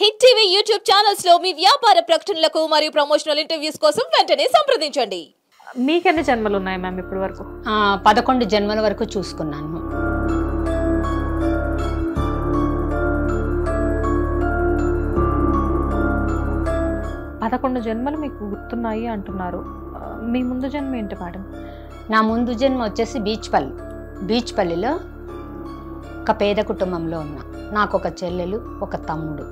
Hit TV YouTube channels లో మీ వ్యాపార ప్రకటనలకు మరియు ప్రమోషనల్ ఇంటర్వ్యూస్ కోసం వెంటనే సంప్రదించండి. మీకెన్ని జన్మలు ఉన్నాయి మ్యామ్ ఇప్పటి వరకు? 11 జన్మల వరకు చూసుకున్నాను. పదకొండు జన్మలు మీకు గుర్తున్నాయి అంటున్నారు. మీ ముందు జన్మ ఏంటి మేడం? నా ముందు జన్మ వచ్చేసి బీచ్పల్లిలో ఒక పేద కుటుంబంలో ఉన్నా. నాకు ఒక చెల్లెలు, ఒక తమ్ముడు.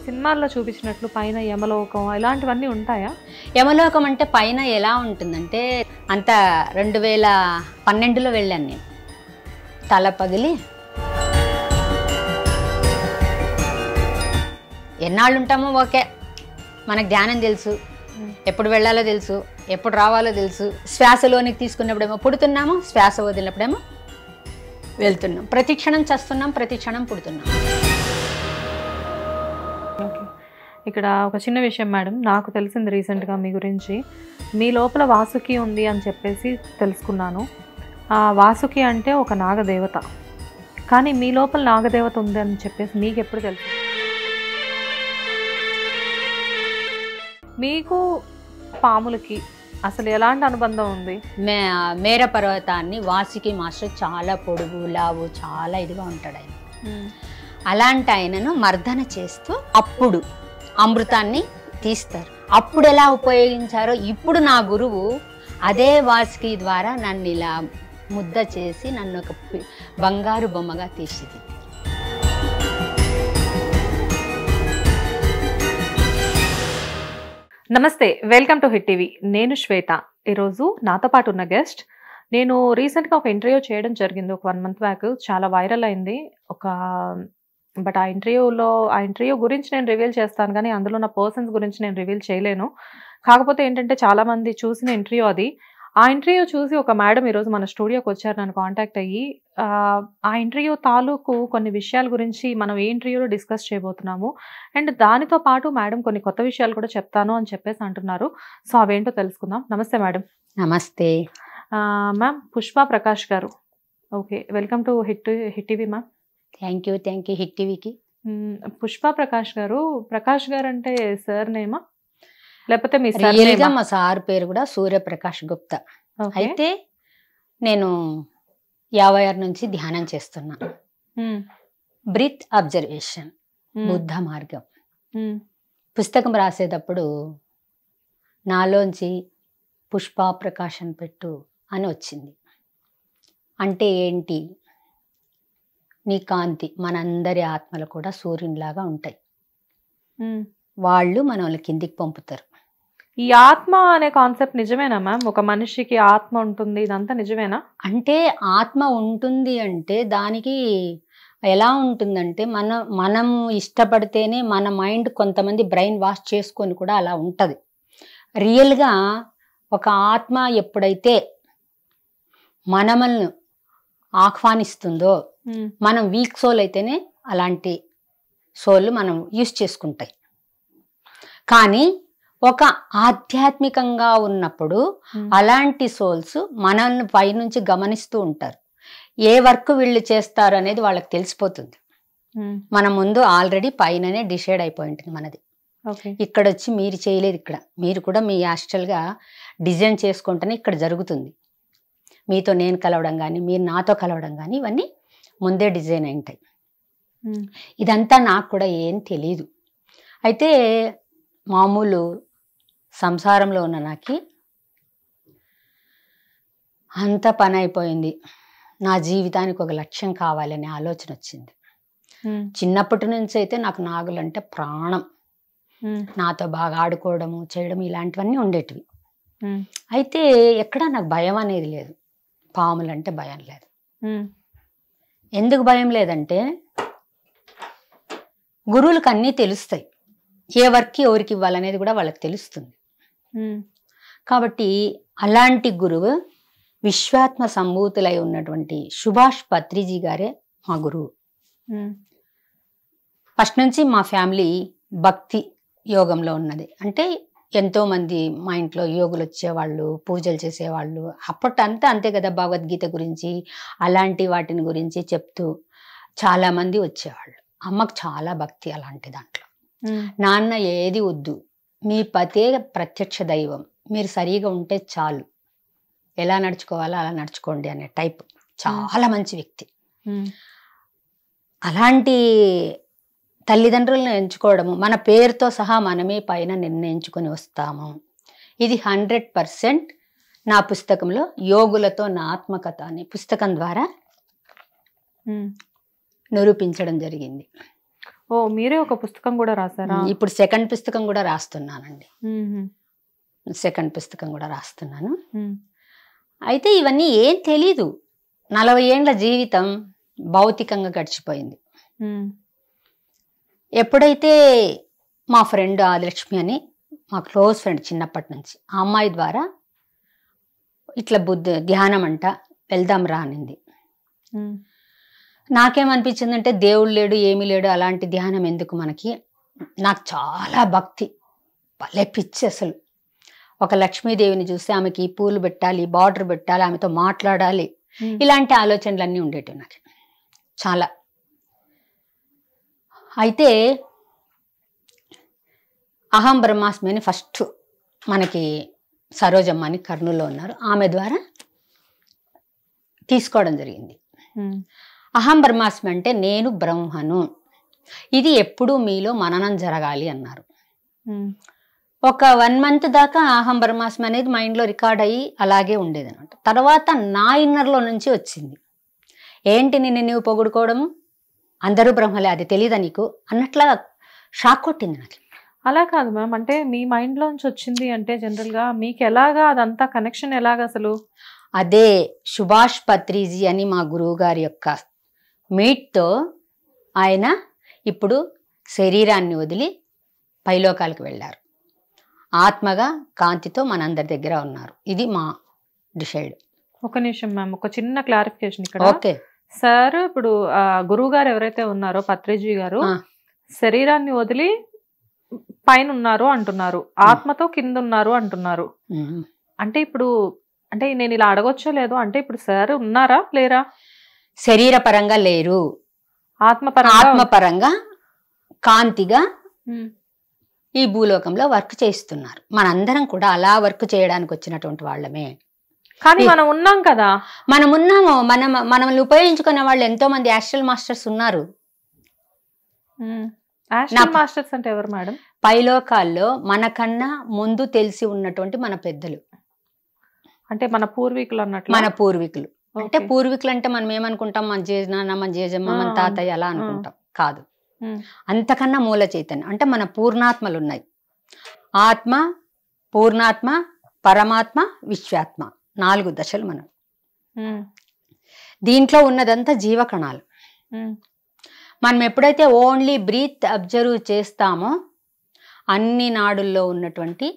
సినిమాల్లో చూపించినట్లు పైన యమలోకం ఇలాంటివన్నీ ఉంటాయా? యమలోకం అంటే పైన ఎలా ఉంటుందంటే, అంత 2012లో వెళ్ళాను నేను. తల పగిలి ఎన్నాళ్ళు ఉంటామో ఓకే, మనకు ధ్యానం తెలుసు, ఎప్పుడు వెళ్ళాలో తెలుసు, ఎప్పుడు రావాలో తెలుసు. శ్వాసలోనికి తీసుకున్నప్పుడేమో పుడుతున్నాము, శ్వాస వదిలినప్పుడేమో వెళ్తున్నాం. ప్రతి క్షణం చేస్తున్నాం, ప్రతి క్షణం పుడుతున్నాం. ఓకే, ఇక్కడ ఒక చిన్న విషయం మేడం, నాకు తెలిసింది రీసెంట్గా మీ గురించి. మీ లోపల వాసుకి ఉంది అని చెప్పేసి తెలుసుకున్నాను. ఆ వాసుకి అంటే ఒక నాగదేవత, కానీ మీ లోపల నాగదేవత ఉంది అని చెప్పేసి మీకు ఎప్పుడు తెలుసు? మీకు పాములకి అసలు ఎలాంటి అనుబంధం ఉంది? మేర పర్వతాన్ని వాసుకి మాస్టర్ చాలా పొడుగు, లావు, చాలా ఇదిగా ఉంటాడు ఆయన. అలాంటి ఆయనను మర్దన చేస్తూ అప్పుడు అమృతాన్ని తీస్తారు. అప్పుడు ఎలా ఉపయోగించారో ఇప్పుడు నా గురువు అదే వాసుకి ద్వారా నన్ను ఇలా ముద్ద చేసి నన్ను ఒక బంగారు బొమ్మగా తీసింది. నమస్తే, వెల్కమ్ టు హిట్ టీవీ. నేను శ్వేత. ఈరోజు నాతో పాటు ఉన్న గెస్ట్, నేను రీసెంట్గా ఒక ఇంటర్వ్యూ చేయడం జరిగింది ఒక 1 month బ్యాక్. చాలా వైరల్ అయింది. బట్ ఆ ఇంటర్వ్యూ గురించి నేను రివీల్ చేస్తాను, కానీ అందులో నా పర్సన్స్ గురించి నేను రివీల్ చేయలేను. కాకపోతే ఏంటంటే చాలామంది చూసిన ఇంటర్వ్యూ అది. ఆ ఇంటర్వ్యూ చూసి ఒక మేడం ఈరోజు మన స్టూడియోకి వచ్చారు, నన్ను కాంటాక్ట్ అయ్యి. ఆ ఇంటర్వ్యూ తాలూకు కొన్ని విషయాల గురించి మనం ఏ ఇంటర్వ్యూలో డిస్కస్ చేయబోతున్నాము, అండ్ దానితో పాటు మేడం కొన్ని కొత్త విషయాలు కూడా చెప్తాను అని చెప్పేసి అంటున్నారు. సో అవేంటో తెలుసుకుందాం. నమస్తే మేడం. నమస్తే మ్యామ్. పుష్ప ప్రకాష్ గారు. Okay, welcome to hit TV ma'am. Thank you hit టీవీకి. పుష్ప ప్రకాష్ గారు అంటే సార్ నేమా లేకపోతే మీ రియల్గా మా సార్ పేరు కూడా సూర్యప్రకాష్ గుప్తా. అయితే నేను 56 నుంచి ధ్యానం చేస్తున్నా. బ్రీత్ అబ్జర్వేషన్, బుద్ధ మార్గం పుస్తకం రాసేటప్పుడు నాలోంచి పుష్ప ప్రకాశం పెట్టు అని వచ్చింది. అంటే ఏంటి? నీ కాంతి, మనందరి ఆత్మలు కూడా సూర్యునిలాగా ఉంటాయి. వాళ్ళు మనల్ని కిందికి పంపుతారు. ఈ ఆత్మ అనే కాన్సెప్ట్ నిజమేనా మ్యామ్? ఒక మనిషికి ఆత్మ ఉంటుంది, ఇదంతా నిజమేనా? అంటే ఆత్మ ఉంటుంది అంటే దానికి ఎలా ఉంటుందంటే, మనం ఇష్టపడితేనే మన మైండ్ కొంతమంది బ్రెయిన్ వాష్ చేసుకొని కూడా అలా ఉంటుంది. రియల్గా ఒక ఆత్మ ఎప్పుడైతే మనల్ని ఆహ్వానిస్తుందో, మనం వీక్ సోల్ అయితేనే అలాంటి సోల్ మనం యూజ్ చేసుకుంటాయి. కానీ ఒక ఆధ్యాత్మికంగా ఉన్నప్పుడు అలాంటి సోల్స్ మనల్ని పైనుంచి గమనిస్తూ ఉంటారు. ఏ వర్క్ వీళ్ళు చేస్తారు అనేది వాళ్ళకి తెలిసిపోతుంది. మన ముందు ఆల్రెడీ పైననే డిసైడ్ అయిపోయి ఉంటుంది మనది. ఇక్కడ వచ్చి మీరు చేయలేదు, ఇక్కడ మీరు కూడా మీ యాస్ట్రల్గా డిజైన్ చేసుకుంటేనే ఇక్కడ జరుగుతుంది. మీతో నేను కలవడం కానీ, మీరు నాతో కలవడం కానీ, ఇవన్నీ ముందే డిజైన్ అయి ఉంటాయి. ఇదంతా నాకు కూడా ఏం తెలీదు. అయితే మామూలు సంసారంలో ఉన్న నాకు అంత పని అయిపోయింది. నా జీవితానికి ఒక లక్ష్యం కావాలనే ఆలోచన వచ్చింది. చిన్నప్పటి నుంచి అయితే నాకు నాగులంటే ప్రాణం. నాతో బాగా ఆడుకోవడము, చేయడం ఇలాంటివన్నీ ఉండేటివి. అయితే ఎక్కడా నాకు భయం అనేది లేదు. పాములంటే భయం లేదు. ఎందుకు భయం లేదంటే, గురువులకు అన్నీ తెలుస్తాయి. ఏ వర్క్ ఎవరికి ఇవ్వాలనేది కూడా వాళ్ళకి తెలుస్తుంది. కాబట్టి అలాంటి గురువు విశ్వాత్మ సంభూతులై ఉన్నటువంటి సుభాష్ పత్రిజీ గారే మా గురువు. ఫస్ట్ నుంచి మా ఫ్యామిలీ భక్తి యోగంలో ఉన్నది. అంటే ఎంతోమంది మా ఇంట్లో యోగులు వచ్చేవాళ్ళు, పూజలు చేసేవాళ్ళు. అప్పటంతా అంతే కదా, భగవద్గీత గురించి అలాంటి వాటిని గురించి చెప్తూ చాలా మంది వచ్చేవాళ్ళు. అమ్మకు చాలా భక్తి అలాంటి దాంట్లో. నాన్న ఏది వద్దు, మీ పతే ప్రత్యక్ష దైవం, మీరు సరిగా ఉంటే చాలు, ఎలా నడుచుకోవాలో అలా నడుచుకోండి అనే టైప్. చాలా మంచి వ్యక్తి. అలాంటి తల్లిదండ్రులను ఎంచుకోవడము, మన పేరుతో సహా మనమే పైన నిర్ణయించుకొని వస్తాము. ఇది 100% నా పుస్తకంలో యోగులతో నా ఆత్మకథ అనే పుస్తకం ద్వారా నిరూపించడం జరిగింది. ఓ, మీరే ఒక పుస్తకం కూడా రాసారా? ఇప్పుడు సెకండ్ పుస్తకం కూడా రాస్తున్నానండి. సెకండ్ పుస్తకం కూడా రాస్తున్నాను. అయితే ఇవన్నీ ఏం తెలీదు. 40 ఏండ్ల జీవితం భౌతికంగా గడిచిపోయింది. ఎప్పుడైతే మా ఫ్రెండ్ ఆదిలక్ష్మి అని, మా క్లోజ్ ఫ్రెండ్ చిన్నప్పటి నుంచి, ఆ అమ్మాయి ద్వారా ఇట్లా ధ్యానం అంట వెళ్దాం రా అనింది. నాకేమనిపించిందంటే దేవుడు లేడు, ఏమీ లేడు, అలాంటి ధ్యానం ఎందుకు మనకి. నాకు చాలా భక్తి, భలే పిచ్చి అసలు. ఒక లక్ష్మీదేవిని చూస్తే ఆమెకి పూలు పెట్టాలి, బార్డర్ పెట్టాలి, ఆమెతో మాట్లాడాలి, ఇలాంటి ఆలోచనలన్నీ ఉండేటివి నాకు చాలా. అయితే అహం బ్రహ్మాస్మి అని ఫస్ట్ మనకి సరోజమ్మ అని కర్నూలులో ఉన్నారు, ఆమె ద్వారా తీసుకోవడం జరిగింది. అహం బ్రహ్మాస్మి అంటే నేను బ్రహ్మను, ఇది ఎప్పుడూ మీలో మననం జరగాలి అన్నారు. ఒక 1 month దాకా అహం బ్రహ్మాస్మి అనేది మైండ్లో రికార్డ్ అయ్యి అలాగే ఉండేది అనమాట. తర్వాత నా ఇన్నర్లో నుంచి వచ్చింది, ఏంటి నిన్ను నువ్వు పొగుడుకోవడము, అందరూ బ్రహ్మలే, అది తెలీదా నీకు అన్నట్లా షాక్ కొట్టింది నాకు. అలా కాదు మ్యామ్, అంటే మీ మైండ్లోంచి వచ్చింది అంటే జనరల్గా మీకు ఎలాగా అదంతా కనెక్షన్ ఎలాగా అసలు? అదే సుభాష్ పత్రిజీ అని మా గురువు గారి యొక్క మీట్తో ఆయన ఇప్పుడు శరీరాన్ని వదిలి పైలోకాలకు వెళ్ళారు. ఆత్మగా కాంతితో మనందరి దగ్గర ఉన్నారు. ఇది మా డిసైడ్. ఒక నిమిషం మ్యామ్, ఒక చిన్న క్లారిఫికేషన్ ఇక్కడ. ఓకే సార్, ఇప్పుడు గురువు గారు ఎవరైతే ఉన్నారో పత్రిజీ గారు శరీరాన్ని వదిలి పైన ఉన్నారు అంటున్నారు, ఆత్మతో కింద ఉన్నారు అంటున్నారు. అంటే ఇప్పుడు అంటే నేను ఇలా అడగొచ్చో లేదో, అంటే ఇప్పుడు సార్ ఉన్నారా లేరా? శరీర పరంగా లేరు, ఆత్మపరంగా కాంతిగా ఈ భూలోకంలో వర్క్ చేస్తున్నారు. మనందరం కూడా అలా వర్క్ చేయడానికి వచ్చినటువంటి వాళ్ళమే. కానీ మనం ఉన్నాం కదా, మనం ఉన్నాము. మనల్ని ఉపయోగించుకునే వాళ్ళు ఎంతో మంది యాస్ట్రల్ మాస్టర్స్ ఉన్నారు. యాస్ట్రల్ మాస్టర్స్ అంటే ఎవరు మేడం? పైలోకాల్లో మనకన్నా ముందు తెలిసి ఉన్నటువంటి మన పెద్దలు, అంటే మన పూర్వీకులు అన్నట్లు. మన పూర్వీకులు అంటే పూర్వీకులు అంటే మనం ఏమనుకుంటాం, మన జేజనాన్న, మన జేజమ్మ, మన తాతయ్య అలా అనుకుంటాం. కాదు, అంతకన్నా మూల చైతన్యం అంటే మన పూర్ణాత్మలు ఉన్నాయి. ఆత్మ, పూర్ణాత్మ, పరమాత్మ, విశ్వాత్మ, 4 దశలు మనం. దీంట్లో ఉన్నదంతా జీవకణాలు. మనం ఎప్పుడైతే ఓన్లీ బ్రీత్ అబ్జర్వ్ చేస్తామో అన్ని నాడుల్లో ఉన్నటువంటి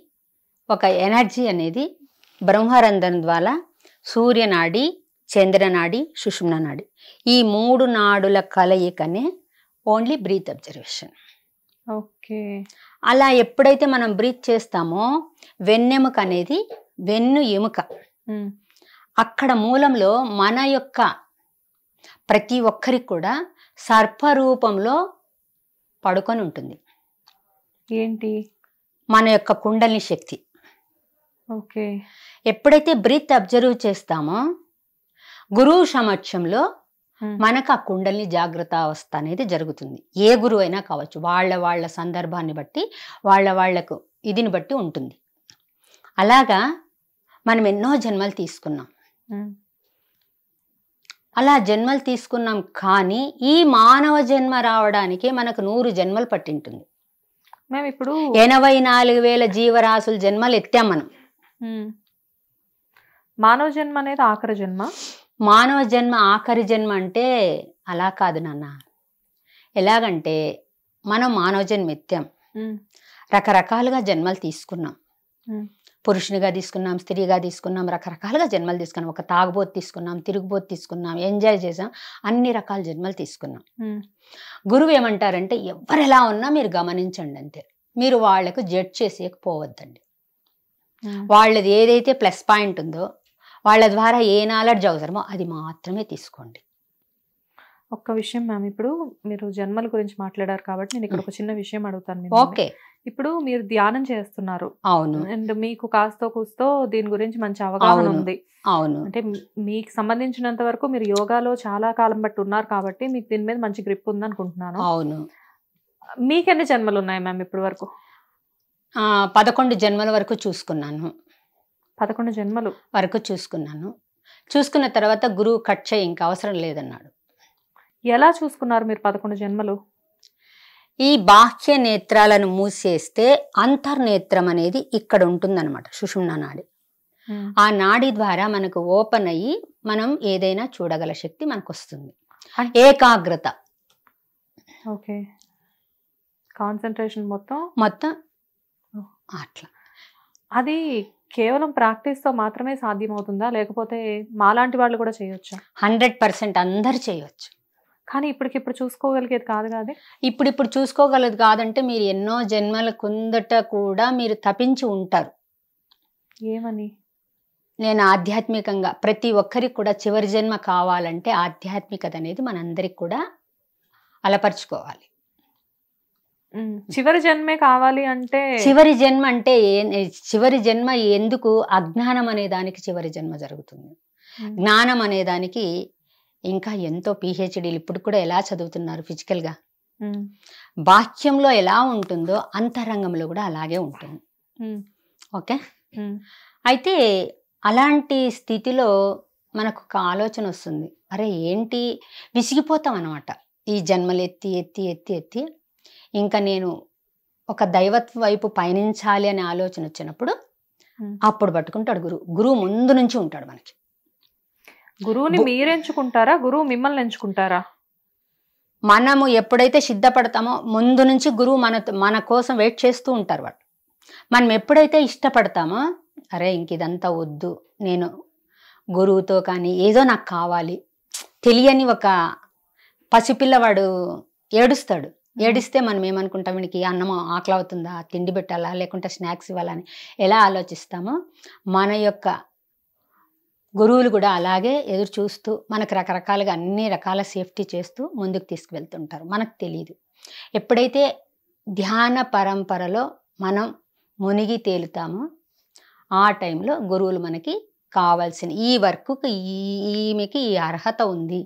ఒక ఎనర్జీ అనేది బ్రహ్మరంధ్రం ద్వారా సూర్యనాడి, చంద్రనాడి, సుషుమ్న నాడి, ఈ 3 నాడుల కలయికనే ఓన్లీ బ్రీత్ అబ్జర్వేషన్. ఓకే. అలా ఎప్పుడైతే మనం బ్రీత్ చేస్తామో వెన్నెముక అనేది, వెన్ను ఎముక, అక్కడ మూలంలో మన యొక్క ప్రతి ఒక్కరికి కూడా సర్పరూపంలో పడుకొని ఉంటుంది. ఏంటి? మన యొక్క కుండలిని శక్తి. ఓకే. ఎప్పుడైతే బ్రీత్ అబ్జర్వ్ చేస్తామో గురువు సమక్షంలో మనకు ఆ కుండలిని జాగ్రత్త అవస్థ అనేది జరుగుతుంది. ఏ గురువు అయినా కావచ్చు, వాళ్ళ సందర్భాన్ని బట్టి వాళ్ళకు ఇదిని బట్టి ఉంటుంది. అలాగా మనం ఎన్నో జన్మలు తీసుకున్నాం. అలా జన్మలు తీసుకున్నాం, కానీ ఈ మానవ జన్మ రావడానికి మనకు 100 జన్మలు పట్టింటుంది. మేము ఇప్పుడు 84,000 జీవరాశుల జన్మలు ఎత్తాం మనం. మానవ జన్మ అనేది ఆఖరి జన్మ. మానవ జన్మ ఆఖరి జన్మ అంటే అలా కాదు నాన్న. ఎలాగంటే మనం మానవ జన్మ ఎత్తాం, రకరకాలుగా జన్మలు తీసుకున్నాం. పురుషునిగా తీసుకున్నాం, స్త్రీగా తీసుకున్నాం, రకరకాలుగా జన్మలు తీసుకున్నాం. ఒక తాగుబోతు తీసుకున్నాం, తిరుగుబోతు తీసుకున్నాం, ఎంజాయ్ చేసాం, అన్ని రకాల జన్మలు తీసుకున్నాం. గురువు ఏమంటారంటే ఎవరెలా ఉన్నా మీరు గమనించండి అంతే, మీరు వాళ్లకు జడ్జ్ చేసేయకపోవద్దండి. వాళ్ళది ఏదైతే ప్లస్ పాయింట్ ఉందో, వాళ్ళ ద్వారా ఏ నాలెడ్జ్ అవసరమో అది మాత్రమే తీసుకోండి. ఒక్క విషయం మ్యామ్, ఇప్పుడు మీరు జన్మల గురించి మాట్లాడారు కాబట్టి నేను ఇక్కడ ఒక చిన్న విషయం అడుగుతాను. ఓకే. ఇప్పుడు మీరు ధ్యానం చేస్తున్నారు. అవును. అండ్ మీకు కాస్తో కూస్తో దీని గురించి మంచి అవగాహన ఉంది. అవును. అంటే మీకు సంబంధించినంత వరకు మీరు యోగాలో చాలా కాలం బట్టి ఉన్నారు కాబట్టి మీకు దీని మీద మంచి గ్రిప్ ఉంది అనుకుంటున్నాను. అవును. మీకు ఎన్ని జన్మలు ఉన్నాయి మ్యామ్ ఇప్పటి వరకు? 11 జన్మల వరకు చూసుకున్నాను. 11 జన్మలు వరకు చూసుకున్నాను. చూసుకున్న తర్వాత గురువు కట్ చేయి, ఇంకా అవసరం లేదన్నాడు. ఎలా చూసుకున్నారు మీరు 11 జన్మలు? ఈ బాహ్య నేత్రాలను మూసేస్తే అంతర్నేత్రం అనేది ఇక్కడ ఉంటుందన్నమాట, సుషుమ్నా నాడి. ఆ నాడి ద్వారా మనకు ఓపెన్ అయ్యి మనం ఏదైనా చూడగల శక్తి మనకు వస్తుంది. ఏకాగ్రత, ఓకే, కాన్సన్ట్రేషన్ మొత్తం అట్లా. అది కేవలం ప్రాక్టీస్ తో మాత్రమే సాధ్యమవుతుందా, లేకపోతే మాలాంటి వాళ్ళు కూడా చేయొచ్చా? 100% అందరు చేయొచ్చు. కానీ ఇప్పటికిప్పుడు చూసుకోగలిగేది కాదు కాదు. ఇప్పుడు చూసుకోగలదు కాదంటే మీరు ఎన్నో జన్మల కుందట కూడా మీరు తపించి ఉంటారు. ఏమని? నేను ఆధ్యాత్మికంగా ప్రతి ఒక్కరికి కూడా చివరి జన్మ కావాలంటే ఆధ్యాత్మికత అనేది మనందరికి కూడా అలపరుచుకోవాలి. చివరి జన్మే కావాలి అంటే చివరి జన్మ అంటే చివరి జన్మ ఎందుకు? అజ్ఞానం అనే దానికి చివరి జన్మ జరుగుతుంది. జ్ఞానం అనే దానికి ఇంకా ఎంతో పిహెచ్డీలు ఇప్పుడు కూడా ఎలా చదువుతున్నారు ఫిజికల్గా. బాహ్యంలో ఎలా ఉంటుందో అంతరంగంలో కూడా అలాగే ఉంటుంది. ఓకే. అయితే అలాంటి స్థితిలో మనకు ఒక ఆలోచన వస్తుంది, అరే ఏంటి, విసిగిపోతాం అన్నమాట. ఈ జన్మలు ఎత్తి ఎత్తి ఎత్తి ఎత్తి ఇంకా నేను ఒక దైవత్వ వైపు పయనించాలి అనే ఆలోచన వచ్చినప్పుడు అప్పుడు పట్టుకుంటాడు గురువు ముందు నుంచి ఉంటాడు మనకి. గురువుని మీరు ఎంచుకుంటారా, గురువు మిమ్మల్ని ఎంచుకుంటారా? మనము ఎప్పుడైతే సిద్ధపడతామో ముందు నుంచి గురువు మన కోసం వెయిట్ చేస్తూ ఉంటారు. వాడు మనం ఎప్పుడైతే ఇష్టపడతామో, అరే ఇంక ఇదంతా వద్దు, నేను గురువుతో కానీ ఏదో నాకు కావాలి, తెలియని ఒక పసిపిల్లవాడు ఏడుస్తాడు. ఏడిస్తే మనం ఏమనుకుంటాం, వీనికి అన్నం ఆకలి అవుతుందా, తిండి పెట్టాలా, లేకుంటే స్నాక్స్ ఇవ్వాలని ఎలా ఆలోచిస్తామో మన యొక్క గురువులు కూడా అలాగే ఎదురు చూస్తూ మనకు రకరకాలుగా అన్ని రకాల సేఫ్టీ చేస్తూ ముందుకు తీసుకువెళ్తుంటారు. మనకు తెలియదు. ఎప్పుడైతే ధ్యాన పరంపరలో మనం మునిగి తేలుతామో ఆ టైంలో గురువులు మనకి కావాల్సిన ఈ వర్క్కి ఈమెకి ఈ అర్హత ఉంది,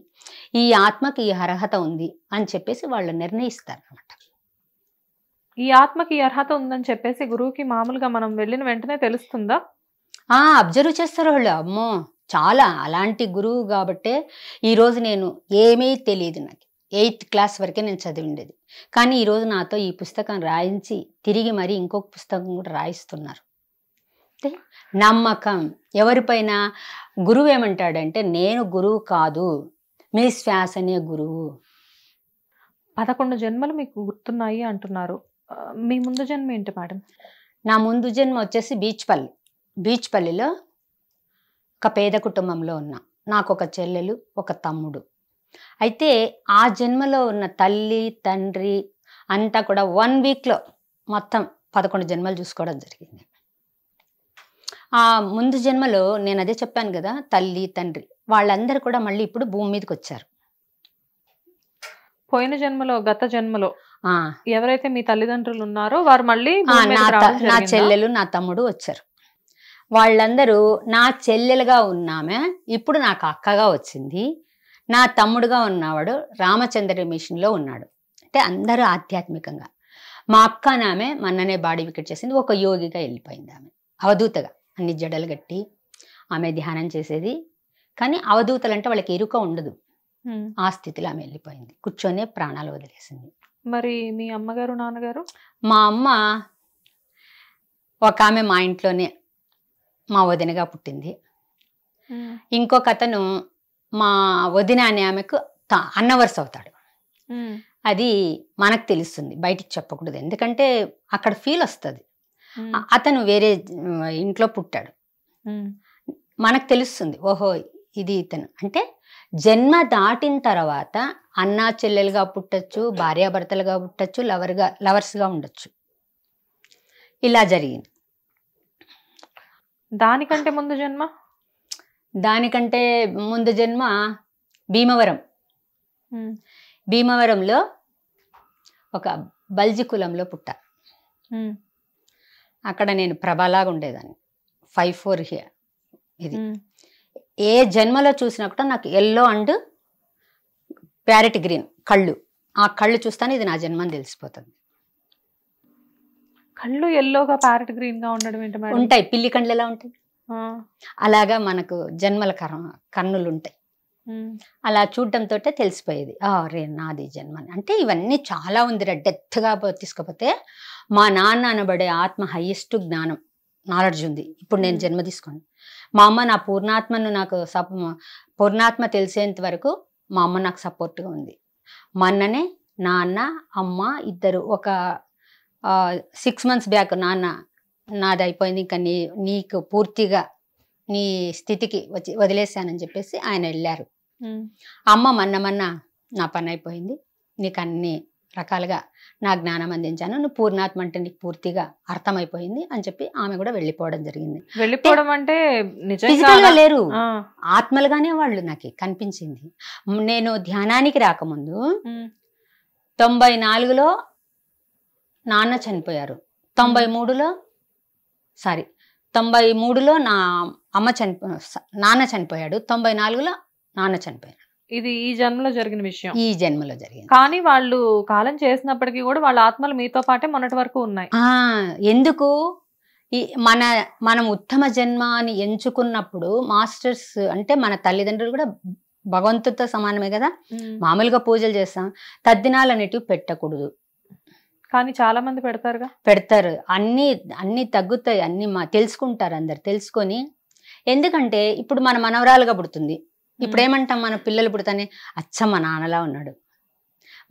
ఈ ఆత్మకి ఈ అర్హత ఉంది అని చెప్పేసి వాళ్ళు నిర్ణయిస్తారు అన్నమాట. ఈ ఆత్మకి ఈ అర్హత ఉందని చెప్పేసి గురువుకి మామూలుగా మనం వెళ్ళిన వెంటనే తెలుస్తుందా? అబ్జర్వ్ చేస్తారు వాళ్ళు. అమ్మో చాలా అలాంటి గురువు కాబట్టే ఈరోజు నేను ఏమీ తెలియదు, నాకు 8th క్లాస్ వరకే నేను చదివిండేది. కానీ ఈరోజు నాతో ఈ పుస్తకం రాయించి తిరిగి మరి ఇంకొక పుస్తకం కూడా రాయిస్తున్నారు. అంటే నమ్మకం ఎవరిపైన. గురువు ఏమంటాడంటే, నేను గురువు కాదు, మీ శ్వాసనే గురువు. 11 జన్మలు మీకు గుర్తున్నాయి అంటున్నారు. మీ ముందు జన్మ ఏంటి మేడం? నా ముందు జన్మ వచ్చేసి బీచ్పల్లిలో ఒక పేద కుటుంబంలో ఉన్నా. నాకు ఒక చెల్లెలు, ఒక తమ్ముడు. అయితే ఆ జన్మలో ఉన్న తల్లి తండ్రి అంతా కూడా 1 వీక్లో మొత్తం 11 జన్మలు చూసుకోవడం జరిగింది. ఆ ముందు జన్మలో నేను అదే చెప్పాను కదా, తల్లి తండ్రి వాళ్ళందరూ కూడా మళ్ళీ ఇప్పుడు భూమి మీదకి వచ్చారు. పోయిన జన్మలో, గత జన్మలో ఎవరైతే మీ తల్లిదండ్రులు ఉన్నారో వారు మళ్ళీ నా చెల్లెలు నా తమ్ముడు వచ్చారు. వాళ్ళందరూ నా చెల్లెలుగా ఉన్నామే ఇప్పుడు నాకు అక్కగా వచ్చింది. నా తమ్ముడుగా ఉన్నవాడు రామచంద్ర మిషన్లో ఉన్నాడు. అంటే అందరూ ఆధ్యాత్మికంగా. మా అక్క నామె మొన్ననే బాడీ వికెట్ చేసింది, ఒక యోగిగా వెళ్ళిపోయింది. ఆమె అవధూతగా అన్ని జడలు కట్టి ఆమె ధ్యానం చేసేది. కానీ అవధూతలు అంటే వాళ్ళకి ఎరుక ఉండదు. ఆ స్థితిలో ఆమె వెళ్ళిపోయింది, కూర్చొనే ప్రాణాలు వదిలేసింది. మరి మీ అమ్మగారు నాన్నగారు? మా అమ్మ ఒక ఆమె మా ఇంట్లోనే మా వదినగా పుట్టింది. ఇంకొక అతను మా వదిన అనే ఆమెకు అన్న వరుస అవుతాడు. అది మనకు తెలుస్తుంది, బయటికి చెప్పకూడదు, ఎందుకంటే అక్కడ ఫీల్ వస్తుంది. అతను వేరే ఇంట్లో పుట్టాడు, మనకు తెలుస్తుంది, ఓహో ఇది ఇతను. అంటే జన్మ దాటిన తర్వాత అన్నా చెల్లెలుగా పుట్టచ్చు, భార్యాభర్తలుగా పుట్టచ్చు, లవర్స్గా ఉండొచ్చు. ఇలా జరిగింది. దానికంటే ముందు జన్మ? దానికంటే ముందు జన్మ భీమవరం. భీమవరంలో ఒక బల్జి కులంలో పుట్టా. అక్కడ నేను ప్రభలాగా ఉండేదాన్ని. 5'4" హియర్. ఇది ఏ జన్మలో చూసినా కూడా నాకు ఎల్లో అండ్ ప్యారెట్ గ్రీన్ కళ్ళు. ఆ కళ్ళు చూస్తానే ఇది నా జన్మని తెలిసిపోతుంది. కళ్ళు ఎల్లోగా ప్యారెట్ గ్రీన్ గా ఉండడం ఏంటి మేడం? ఉంటాయి, పిల్లి కళ్ళు ఎలా ఉంటాయి అలాగా మనకు జన్మల కన్నులు ఉంటాయి. అలా చూడటంతో తెలిసిపోయేది రే నాది జన్మని. అంటే ఇవన్నీ చాలా ఉంది. డెప్త్గా తీసుకపోతే మా నాన్న అనబడే ఆత్మ హైయెస్ట్ జ్ఞానం నాలెడ్జ్ ఉంది. ఇప్పుడు నేను జన్మ తీసుకున్నాను. మా అమ్మ నా పూర్ణాత్మను నాకు పూర్ణాత్మ తెలిసేంత వరకు మా అమ్మ నాకు సపోర్ట్గా ఉంది. మొన్ననే నాన్న అమ్మ ఇద్దరు ఒక 6 months బ్యాక్ నాన్న నాది అయిపోయింది, ఇంకా నీకు పూర్తిగా నీ స్థితికి వదిలేసానని చెప్పేసి ఆయన వెళ్ళారు. అమ్మ మొన్న నా పని అయిపోయింది, నీకు అన్ని రకాలుగా నా జ్ఞానం అందించాను, నువ్వు పూర్ణాత్మ అంటే నీకు పూర్తిగా అర్థమైపోయింది అని చెప్పి ఆమె కూడా వెళ్ళిపోవడం జరిగింది. వెళ్ళిపోవడం అంటే ఫిజికల్ గా లేరు, ఆత్మలుగానే వాళ్ళు నాకు కనిపించింది. నేను ధ్యానానికి రాకముందు 94లో నాన్న చనిపోయారు, 93లో నా అమ్మ నాన్న చనిపోయాడు, 94లో నాన్న చనిపోయాడు. ఇది ఈ జన్మలో జరిగిన విషయం. ఈ జన్మలో జరిగింది. కానీ వాళ్ళు కాలం చేసినప్పటికీ కూడా వాళ్ళ ఆత్మలు మీతో పాటే మొన్నటి వరకు ఉన్నాయి. ఎందుకు మనం ఉత్తమ జన్మ అని ఎంచుకున్నప్పుడు మాస్టర్స్ అంటే మన తల్లిదండ్రులు కూడా భగవంతుడితో సమానమే కదా. మామూలుగా పూజలు చేస్తాం, తద్దినాలు అనేటివి పెట్టకూడదు. కానీ చాలా మంది పెడతారు. అన్ని తగ్గుతాయి, అన్ని తెలుసుకుంటారు అందరు. తెలుసుకొని ఎందుకంటే ఇప్పుడు మన మనవరాలుగా పుడుతుంది. ఇప్పుడు ఏమంటాం, మన పిల్లలు పుడతానే అచ్చ మా నాన్నలా ఉన్నాడు,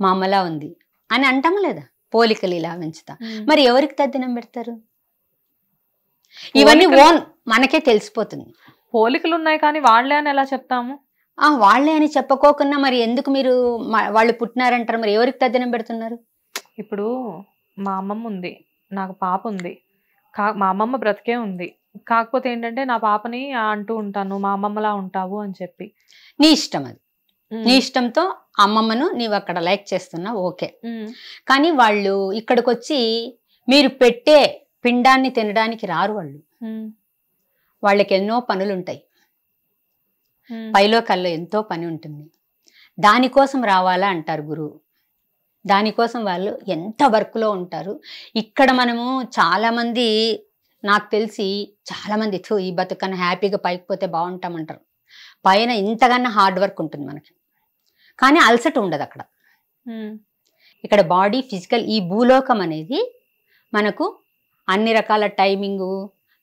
మా అమ్మలా ఉంది అని అంటామా లేదా? పోలికలు ఇలా పెంచుతా. మరి ఎవరికి తద్దినం పెడతారు? ఇవన్నీ ఓన్ మనకే తెలిసిపోతుంది. పోలికలు ఉన్నాయి కానీ వాళ్ళే అని ఎలా చెప్తాము? వాళ్ళే అని చెప్పుకోకుండా మరి ఎందుకు మీరు వాళ్ళు పుట్టినారంటారు? మరి ఎవరికి తద్దినం పెడుతున్నారు? ఇప్పుడు మా అమ్మమ్మ ఉంది, నాకు పాప ఉంది, మా అమ్మమ్మ బ్రతికే ఉంది. కాకపోతే ఏంటంటే నా పాపని అంటూ ఉంటాను మా అమ్మమ్మలా ఉంటావు అని చెప్పి. నీ ఇష్టం, అది నీ ఇష్టంతో అమ్మమ్మను నీవు అక్కడ లైక్ చేస్తున్నావు, ఓకే. కానీ వాళ్ళు ఇక్కడికి వచ్చి మీరు పెట్టే పిండాన్ని తినడానికి రారు. వాళ్ళకి ఎన్నో పనులు ఉంటాయి, పైలో కల్లో ఎంతో పని ఉంటుంది. దానికోసం రావాలా అంటారు గురువు. దానికోసం వాళ్ళు ఎంత వర్క్లో ఉంటారు. ఇక్కడ మనము చాలామంది, నాకు తెలిసి చాలామంది ఈ బతుకన్నా హ్యాపీగా పైకి పోతే బాగుంటామంటారు. పైన ఇంతకన్నా హార్డ్ వర్క్ ఉంటుంది మనకి, కానీ అలసట ఉండదు అక్కడ. ఇక్కడ బాడీ ఫిజికల్, ఈ భూలోకం అనేది మనకు అన్ని రకాల టైమింగు,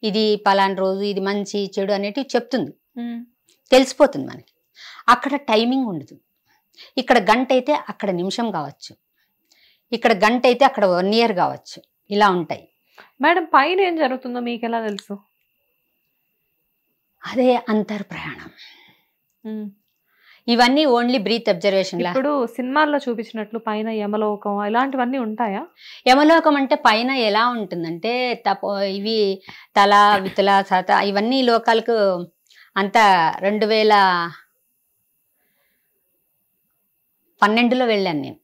ఇది పలానా రోజు, ఇది మంచి చెడు అనేటివి చెప్తుంది, తెలిసిపోతుంది మనకి. అక్కడ టైమింగ్ ఉండదు. ఇక్కడ గంట అయితే అక్కడ నిమిషం కావచ్చు, ఇక్కడ గంట అయితే అక్కడ 1 year కావచ్చు, ఇలా ఉంటాయి. మేడం పైన ఏం జరుగుతుందో మీకు ఎలా తెలుసు? అదే అంతర్ ప్రయాణం. ఇవన్నీ ఓన్లీ బ్రీత్ అబ్జర్వేషన్. ఇప్పుడు సినిమాల్లో చూపించినట్లు పైన యమలోకం ఇలాంటివన్నీ ఉంటాయా? యమలోకం అంటే పైన ఎలా ఉంటుందంటే ఇవి తల వితల సత ఇవన్నీ లోకాలకు అంతా 2012లో వెళ్ళాను నేను.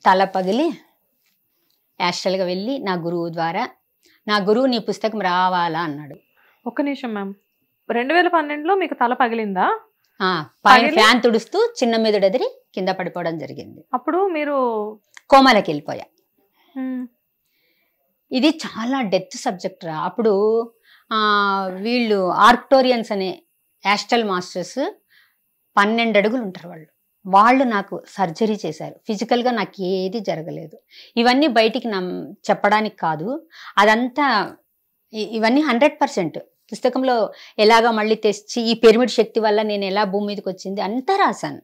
తల పగిలి యాస్ట్రల్గా వెళ్ళి నా గురువు ద్వారా, నా గురువు నీ పుస్తకం రావాలా అన్నాడు. ఒక్క నిమిషం మ్యామ్, 2012లో మీకు తల పగిలిందా? పైన ఫ్యాన్ తుడుస్తూ చిన్న మెదడు ఎదిరి కింద పడిపోవడం జరిగింది. అప్పుడు మీరు కోమాలోకి వెళ్ళిపోయా. ఇది చాలా డెత్ సబ్జెక్ట్ రా. అప్పుడు వీళ్ళు ఆర్క్టోరియన్స్ అనే యాస్ట్రల్ మాస్టర్స్ 12 అడుగులు ఉంటారు వాళ్ళు నాకు సర్జరీ చేశారు. ఫిజికల్గా నాకు ఏది జరగలేదు. ఇవన్నీ బయటికి చెప్పడానికి కాదు, అదంతా ఇవన్నీ 100% పుస్తకంలో ఎలాగా మళ్ళీ తెచ్చి ఈ పిరమిడ్ శక్తి వల్ల నేను ఎలా భూమి మీదకి వచ్చింది అంతా రాశాను.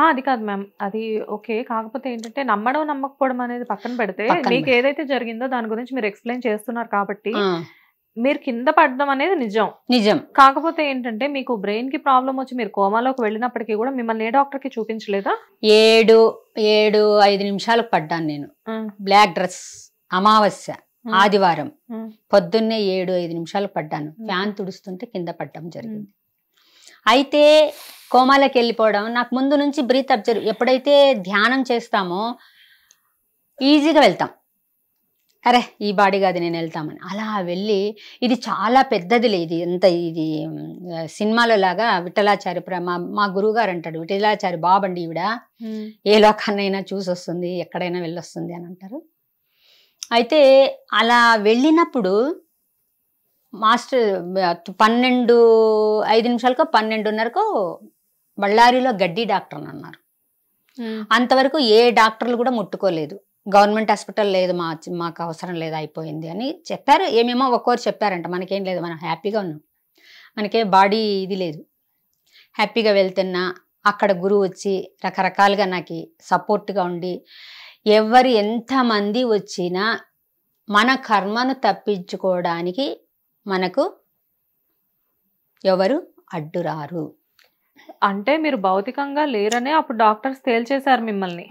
అది కాదు మ్యామ్, అది ఓకే. కాకపోతే ఏంటంటే నమ్మడం నమ్మకపోవడం అనేది పక్కన పెడితే మీకు ఏదైతే జరిగిందో దాని గురించి మీరు ఎక్స్ప్లెయిన్ చేస్తున్నారు కాబట్టి మీరు కింద పడడం అనేది నిజం. కాకపోతే ఏంటంటే మీకు బ్రెయిన్ కి ప్రాబ్లం వచ్చి మీరు కోమాలోకి వెళ్ళినప్పటికీ కూడా మిమ్మల్ని ఏ డాక్టర్ కి చూపించలేదా? 7-5 నిమిషాలకు పడ్డాను నేను. బ్లాక్ డ్రెస్, అమావాస్య, ఆదివారం పొద్దున్నే 7-5 నిమిషాలకు పడ్డాను. ఫ్యాన్ తుడుస్తుంటే కింద పడ్డం జరిగింది. అయితే కోమాలోకి వెళ్ళిపోవడం. నాకు ముందు నుంచి బ్రీత్ అబ్జర్వ్, ఎప్పుడైతే ధ్యానం చేస్తామో ఈజీగా వెళ్తాం, అరే ఈ బాడీ కాదు నేను వెళ్తామని. అలా వెళ్ళి ఇది చాలా పెద్దదిలే, ఇది ఎంత ఇది సినిమాలో లాగా విఠలాచారి మా గురువు గారు అంటాడు, విఠలాచారి బాబండి ఈవిడ, ఏ లోకాన్నైనా చూసి వస్తుంది, ఎక్కడైనా వెళ్ళొస్తుంది అని అంటారు. అయితే అలా వెళ్ళినప్పుడు మాస్టర్ 5 నిమిషాలకో 12:30కో బళ్ళారిలో గడ్డి డాక్టర్ అని అన్నారు. అంతవరకు ఏ డాక్టర్లు కూడా ముట్టుకోలేదు. గవర్నమెంట్ హాస్పిటల్ లేదు, మాకు అవసరం లేదు, అయిపోయింది అని చెప్పారు. ఏమేమో ఒక్కొక్కరు చెప్పారంట, మనకేం లేదు, మనం హ్యాపీగా ఉన్నాం, మనకే బాడీ ఇది లేదు, హ్యాపీగా వెళ్తున్నా. అక్కడ గురువు వచ్చి రకరకాలుగా నాకు సపోర్ట్గా ఉండి, ఎవరు ఎంతమంది వచ్చినా మన కర్మను తప్పించుకోవడానికి మనకు ఎవరు అడ్డురారు. అంటే మీరు భౌతికంగా లేరనే అప్పుడు డాక్టర్స్ తేల్చేశారు మిమ్మల్ని.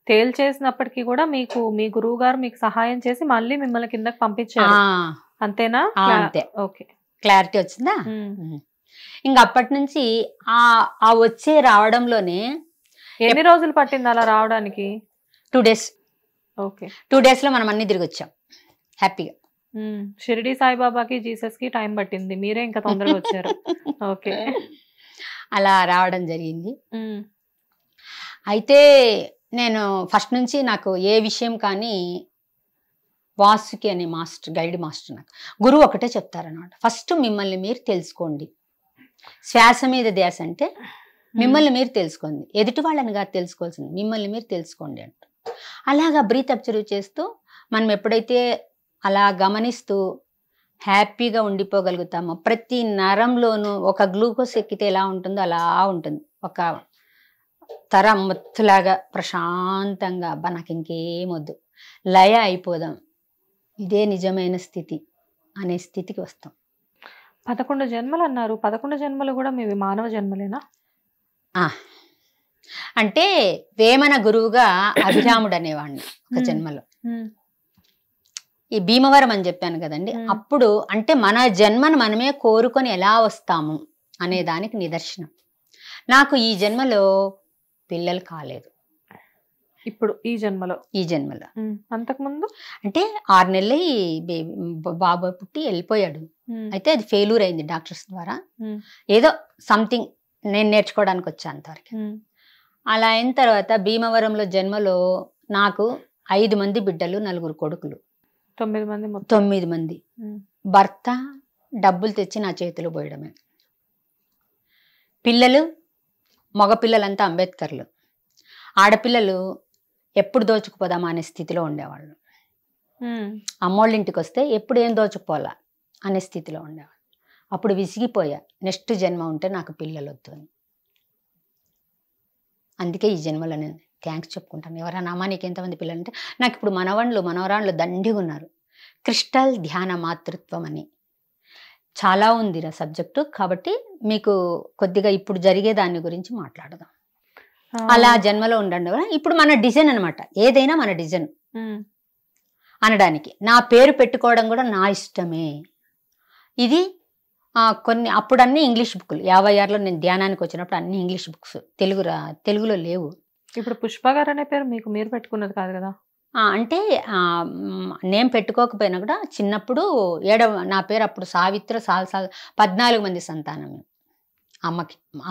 తేల్చేసినప్పటికీ కూడా మీకు మీ గురువు గారు మీకు సహాయం చేసి మళ్ళీ మిమ్మల్ని కిందకి పంపించారు, అంతేనా? అంతే. ఓకే, క్లారిటీ వచ్చిందా? ఇంకా అప్పటి నుంచి ఆ వచ్చే రావడంలోనే ఎన్ని రోజులు పట్టింది అలా రావడానికి? 2 days. ఓకే, 2 days లో మనం అన్ని తిరిగి వచ్చాం హ్యాపీగా. షిరిడి సాయిబాబాకి జీసస్ కి టైం పట్టింది, మీరే ఇంకా తొందరగా వచ్చారు. ఓకే, అలా రావడం జరిగింది. అయితే నేను ఫస్ట్ నుంచి నాకు ఏ విషయం కానీ వాసుకి అనే మాస్టర్, గైడ్ మాస్టర్, నాకు గురువు ఒకటే చెప్తారన్నమాట, ఫస్ట్ మిమ్మల్ని మీరు తెలుసుకోండి, శ్వాస మీద ధ్యాస అంటే మిమ్మల్ని మీరు తెలుసుకోండి, ఎదుటి వాళ్ళని కాదు తెలుసుకోవాల్సింది, మిమ్మల్ని మీరు తెలుసుకోండి అంట. అలాగా బ్రీత్ అబ్జర్వ్ చేస్తూ మనం ఎప్పుడైతే అలా గమనిస్తూ హ్యాపీగా ఉండిపోగలుగుతామో, ప్రతి నరంలోనూ ఒక గ్లూకోజ్ ఎక్కితే ఎలా ఉంటుందో అలా ఉంటుంది, ఒక తరం మొత్తులాగా ప్రశాంతంగా, అబ్బా నాకు ఇంకేమొద్దు, లయ అయిపోదాం, ఇదే నిజమైన స్థితి అనే స్థితికి వస్తాం. 11 జన్మలు అన్నారు, 11 జన్మలు కూడా మీవి మానవ జన్మలేనా? అంటే వేమన గురువుగా అభిరాముడు అనేవాడిని ఒక జన్మలో. ఈ భీమవరం అని చెప్పాను కదండి, అప్పుడు అంటే మన జన్మను మనమే కోరుకొని ఎలా వస్తాము అనే దానికి నిదర్శనం. నాకు ఈ జన్మలో పిల్లలు కాలేదు. ఇప్పుడు ఈ జన్మలో? ఈ జన్మలో. అంతకుముందు అంటే 6 నెలలు బాబు పుట్టి వెళ్ళిపోయాడు. అయితే అది ఫెయిల్యూర్ అయింది డాక్టర్స్ ద్వారా. ఏదో సంథింగ్ నేను నేర్చుకోవడానికి వచ్చా అంతవరకు. అలా అయిన తర్వాత భీమవరంలో జన్మలో నాకు 5 మంది బిడ్డలు, 4 కొడుకులు, 9 మంది. 9 మంది. భర్త డబ్బులు తెచ్చి నా చేతిలో పోయడమే. పిల్లలు, మగపిల్లలంతా అంబేద్కర్లు, ఆడపిల్లలు ఎప్పుడు దోచుకుపోదామా అనే స్థితిలో ఉండేవాళ్ళు. అమ్మోళ్ళ ఇంటికి వస్తే ఎప్పుడు ఏం దోచుకుపోవాలా అనే స్థితిలో ఉండేవాళ్ళు. అప్పుడు విసిగిపోయా, నెక్స్ట్ జన్మ ఉంటే నాకు పిల్లలు వద్దు అని. అందుకే ఈ జన్మలో నేను థ్యాంక్స్ చెప్పుకుంటాను. ఎవరైనా అమ్మా నీకు ఎంతమంది పిల్లలు అంటే, నాకు ఇప్పుడు మనవరాళ్ళు దండిగా ఉన్నారు. క్రిస్టల్ ధ్యాన మాతృత్వం అని చాలా ఉంది రా సబ్జెక్టు, కాబట్టి మీకు కొద్దిగా ఇప్పుడు జరిగే దాని గురించి మాట్లాడదాం. అలా జన్మలో ఉండండి. ఇప్పుడు మన డిజైన్ అనమాట, ఏదైనా మన డిజైన్ అనడానికి. నా పేరు పెట్టుకోవడం కూడా నా ఇష్టమే. ఇది కొన్ని అప్పుడు అన్ని ఇంగ్లీష్ బుక్లు, 56లో నేను ధ్యానానికి వచ్చినప్పుడు అన్ని ఇంగ్లీష్ బుక్స్, తెలుగులో లేవు. ఇప్పుడు పుష్ప గారు అనే పేరు మీకు మీరు పెట్టుకున్నది కాదు కదా? అంటే నేను పెట్టుకోకపోయినా కూడా చిన్నప్పుడు నా పేరు అప్పుడు సావిత్ర 14 మంది సంతానం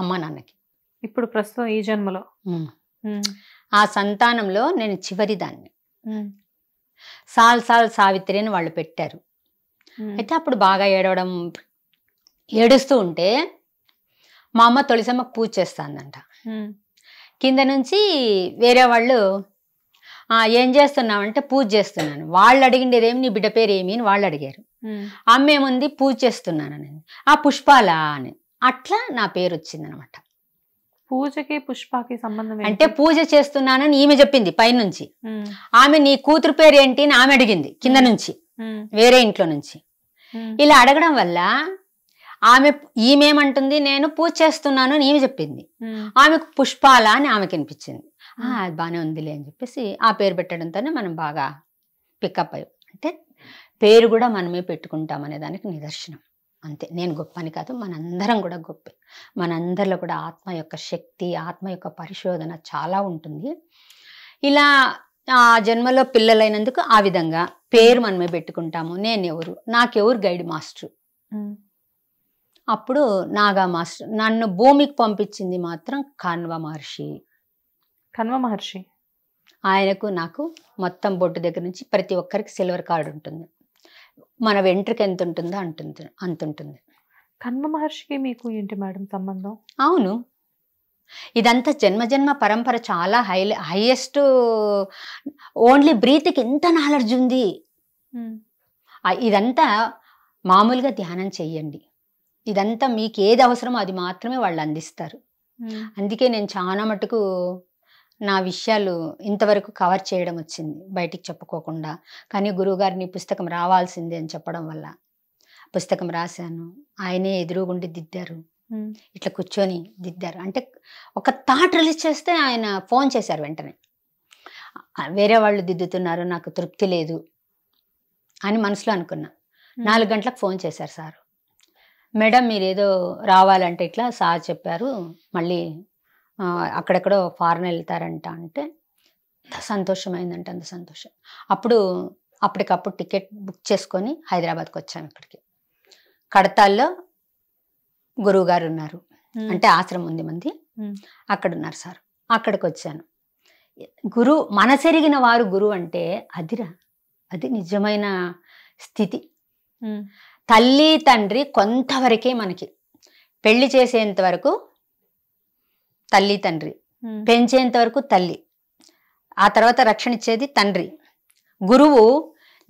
అమ్మ నాన్నకి. ఇప్పుడు ప్రస్తుతం ఈ జన్మలో ఆ సంతానంలో నేను చివరి దాన్ని. సావిత్రి అని వాళ్ళు పెట్టారు. అయితే అప్పుడు బాగా ఏడుస్తూ ఉంటే మా అమ్మ తులసమ్మకు పూజ చేస్తాందంట. కింద నుంచి వేరే వాళ్ళు ఏం చేస్తున్నావంటే పూజ చేస్తున్నాను. వాళ్ళు అడిగిండేదేమి నీ బిడ్డ పేరు ఏమి అని వాళ్ళు అడిగారు. అమ్మ ఏముంది పూజ చేస్తున్నానని, పుష్పాల అని. అట్లా నా పేరు వచ్చిందనమాట. పూజకి పుష్పకి సంబంధం అంటే పూజ చేస్తున్నానని ఈమె చెప్పింది పైనుంచి. ఆమె నీ కూతురు పేరు ఏంటి అని ఆమె అడిగింది కింద నుంచి, వేరే ఇంట్లో నుంచి. ఇలా అడగడం వల్ల ఈమెమంటుంది నేను పూజ చేస్తున్నాను అని ఈమె చెప్పింది. ఆమెకు పుష్పాల అని ఆమెకి అనిపించింది. అది బాగానే ఉందిలే అని చెప్పేసి ఆ పేరు పెట్టడంతోనే మనం బాగా పికప్ అయ్యాం. అంటే పేరు కూడా మనమే పెట్టుకుంటాం అనే దానికి నిదర్శనం. అంతే. నేను గొప్ప అని కాదు, మనందరం కూడా గొప్పే. మనందరిలో కూడా ఆత్మ యొక్క శక్తి, ఆత్మ యొక్క పరిశోధన చాలా ఉంటుంది. ఇలా ఆ జన్మలో పిల్లలైనందుకు ఆ విధంగా పేరు మనమే పెట్టుకుంటాము. నేనెవరు, నాకెవరు గైడ్ మాస్టర్. అప్పుడు నాగా మాస్టర్. నన్ను భూమికి పంపించింది మాత్రం కణ్వ మహర్షి. కణ్వ మహర్షి ఆయనకు నాకు మొత్తం బొట్టు దగ్గర నుంచి ప్రతి ఒక్కరికి సిల్వర్ కార్డు ఉంటుంది. మన వెంట్రుక ఎంత ఉంటుందో అంతుంటుంది. కణ్వ మహర్షికి మీకు ఏంటి మేడం సంబంధం? అవును, ఇదంతా జన్మజన్మ పరంపర. చాలా హైయెస్ట్. ఓన్లీ బ్రీత్కి ఎంత నాలెడ్జ్ ఉంది. ఇదంతా మామూలుగా ధ్యానం చెయ్యండి. ఇదంతా మీకు ఏది అవసరమో అది మాత్రమే వాళ్ళు అందిస్తారు. అందుకే నేను చాలా మటుకు నా విషయాలు ఇంతవరకు కవర్ చేయడం వచ్చింది, బయటికి చెప్పుకోకుండా. కానీ గురువుగారిని పుస్తకం రావాల్సిందే అని చెప్పడం వల్ల పుస్తకం రాశాను. ఆయనే ఎదురుగుండి దిద్దారు, ఇట్లా కూర్చొని దిద్దారు. అంటే ఒక థాట్ రిలీజ్ చేస్తే ఆయన ఫోన్ చేశారు వెంటనే, వేరే వాళ్ళు దిద్దుతున్నారు, నాకు తృప్తి లేదు అని మనసులో అనుకున్నా. 4 గంటలకు ఫోన్ చేశారు సార్. మేడం మీరేదో రావాలంటే ఇట్లా సార్ చెప్పారు, మళ్ళీ అక్కడెక్కడో ఫారెన్ వెళ్తారంట అంటే సంతోషమైందంటే అంత సంతోషం. అప్పటికప్పుడు టికెట్ బుక్ చేసుకొని హైదరాబాద్కి వచ్చాము. ఇక్కడికి కడతాల్లో గురువు గారు ఉన్నారు, అంటే ఆశ్రమం ఉంది మంది, అక్కడ ఉన్నారు సార్. అక్కడికి వచ్చాను. మనసెరిగిన వారు గురువు అంటే అది నిజమైన స్థితి. తల్లి తండ్రి కొంతవరకే మనకి, పెళ్లి చేసేంత వరకు తల్లి తండ్రి, పెంచేంత వరకు తల్లి, ఆ తర్వాత రక్షణ ఇచ్చేది తండ్రి. గురువు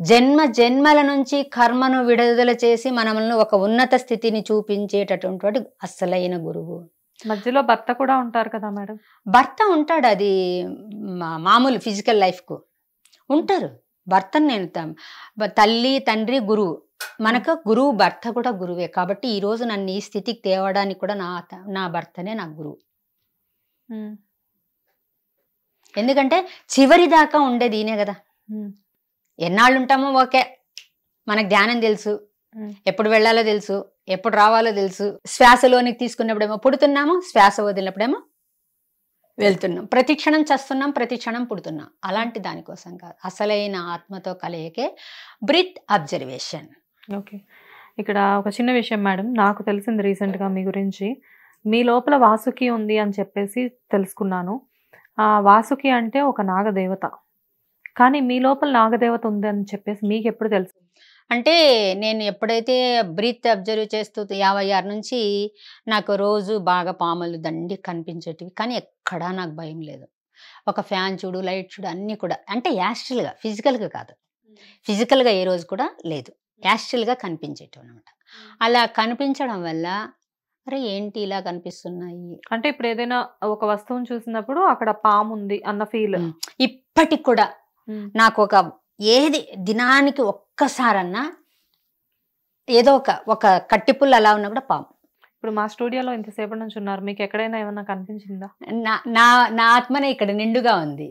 జన్మల నుంచి కర్మను విడుదల చేసి మనల్ని ఒక ఉన్నత స్థితిని చూపించేటటువంటి అసలైన గురువు. మధ్యలో భర్త కూడా ఉంటారు కదా మేడం? భర్త ఉంటాడు, అది మామూలు ఫిజికల్ లైఫ్కు ఉంటారు. భర్తను నేను తల్లి తండ్రి గురువు, మనకు గురువు భర్త కూడా గురువే. కాబట్టి ఈరోజు నన్ను ఈ స్థితికి తేవడానికి కూడా నా భర్తనే నాకు గురువు. ఎందుకంటే చివరి దాకా ఉండేది ఈయనే కదా. ఎన్నాళ్ళు ఉంటామో ఓకే, మనకు ధ్యానం తెలుసు, ఎప్పుడు వెళ్ళాలో తెలుసు, ఎప్పుడు రావాలో తెలుసు. శ్వాసలోనికి తీసుకున్నప్పుడేమో పుడుతున్నాము, శ్వాస వదిలినప్పుడేమో వెళ్తున్నాం. ప్రతి క్షణం చస్తున్నాం, ప్రతి క్షణం పుడుతున్నాం. అలాంటి దానికోసం కాదు, అసలైన ఆత్మతో కలయికే బ్రీత్ అబ్జర్వేషన్. ఓకే, ఇక్కడ ఒక చిన్న విషయం మేడం, నాకు తెలిసింది రీసెంట్గా మీ గురించి. మీ లోపల వాసుకి ఉంది అని చెప్పేసి తెలుసుకున్నాను. ఆ వాసుకి అంటే ఒక నాగదేవత, కానీ మీ లోపల నాగదేవత ఉంది అని చెప్పేసి మీకు ఎప్పుడు తెలుసు? అంటే నేను ఎప్పుడైతే బ్రీత్ అబ్జర్వ్ చేస్తూ 56 నుంచి నాకు రోజు బాగా పాములు దండి కనిపించేటివి, కానీ ఎక్కడా నాకు భయం లేదు. ఒక ఫ్యాన్ చూడు, లైట్ చూడు, అన్నీ కూడా అంటే యాస్ట్రల్గా, ఫిజికల్గా కాదు. ఫిజికల్గా ఏ రోజు కూడా లేదు, యాస్ట్రల్గా కనిపించేటివి అనమాట. అలా కనిపించడం వల్ల అరే ఏంటి ఇలా కనిపిస్తున్నాయి అంటే ఇప్పుడు ఏదైనా ఒక వస్తువుని చూసినప్పుడు అక్కడ పాము ఉంది అన్న ఫీల్ ఇప్పటికి కూడా నాకు ఏది దినానికి ఒక్కసారన్నా ఏదో ఒక కట్టిపుల్ల అలా ఉన్నా కూడా పాము. ఇప్పుడు మా స్టూడియోలో ఇంతసేపటి నుంచి ఉన్నారు, మీకు ఎక్కడైనా ఏమన్నా కనిపించిందా? నా ఆత్మనే ఇక్కడ నిండుగా ఉంది,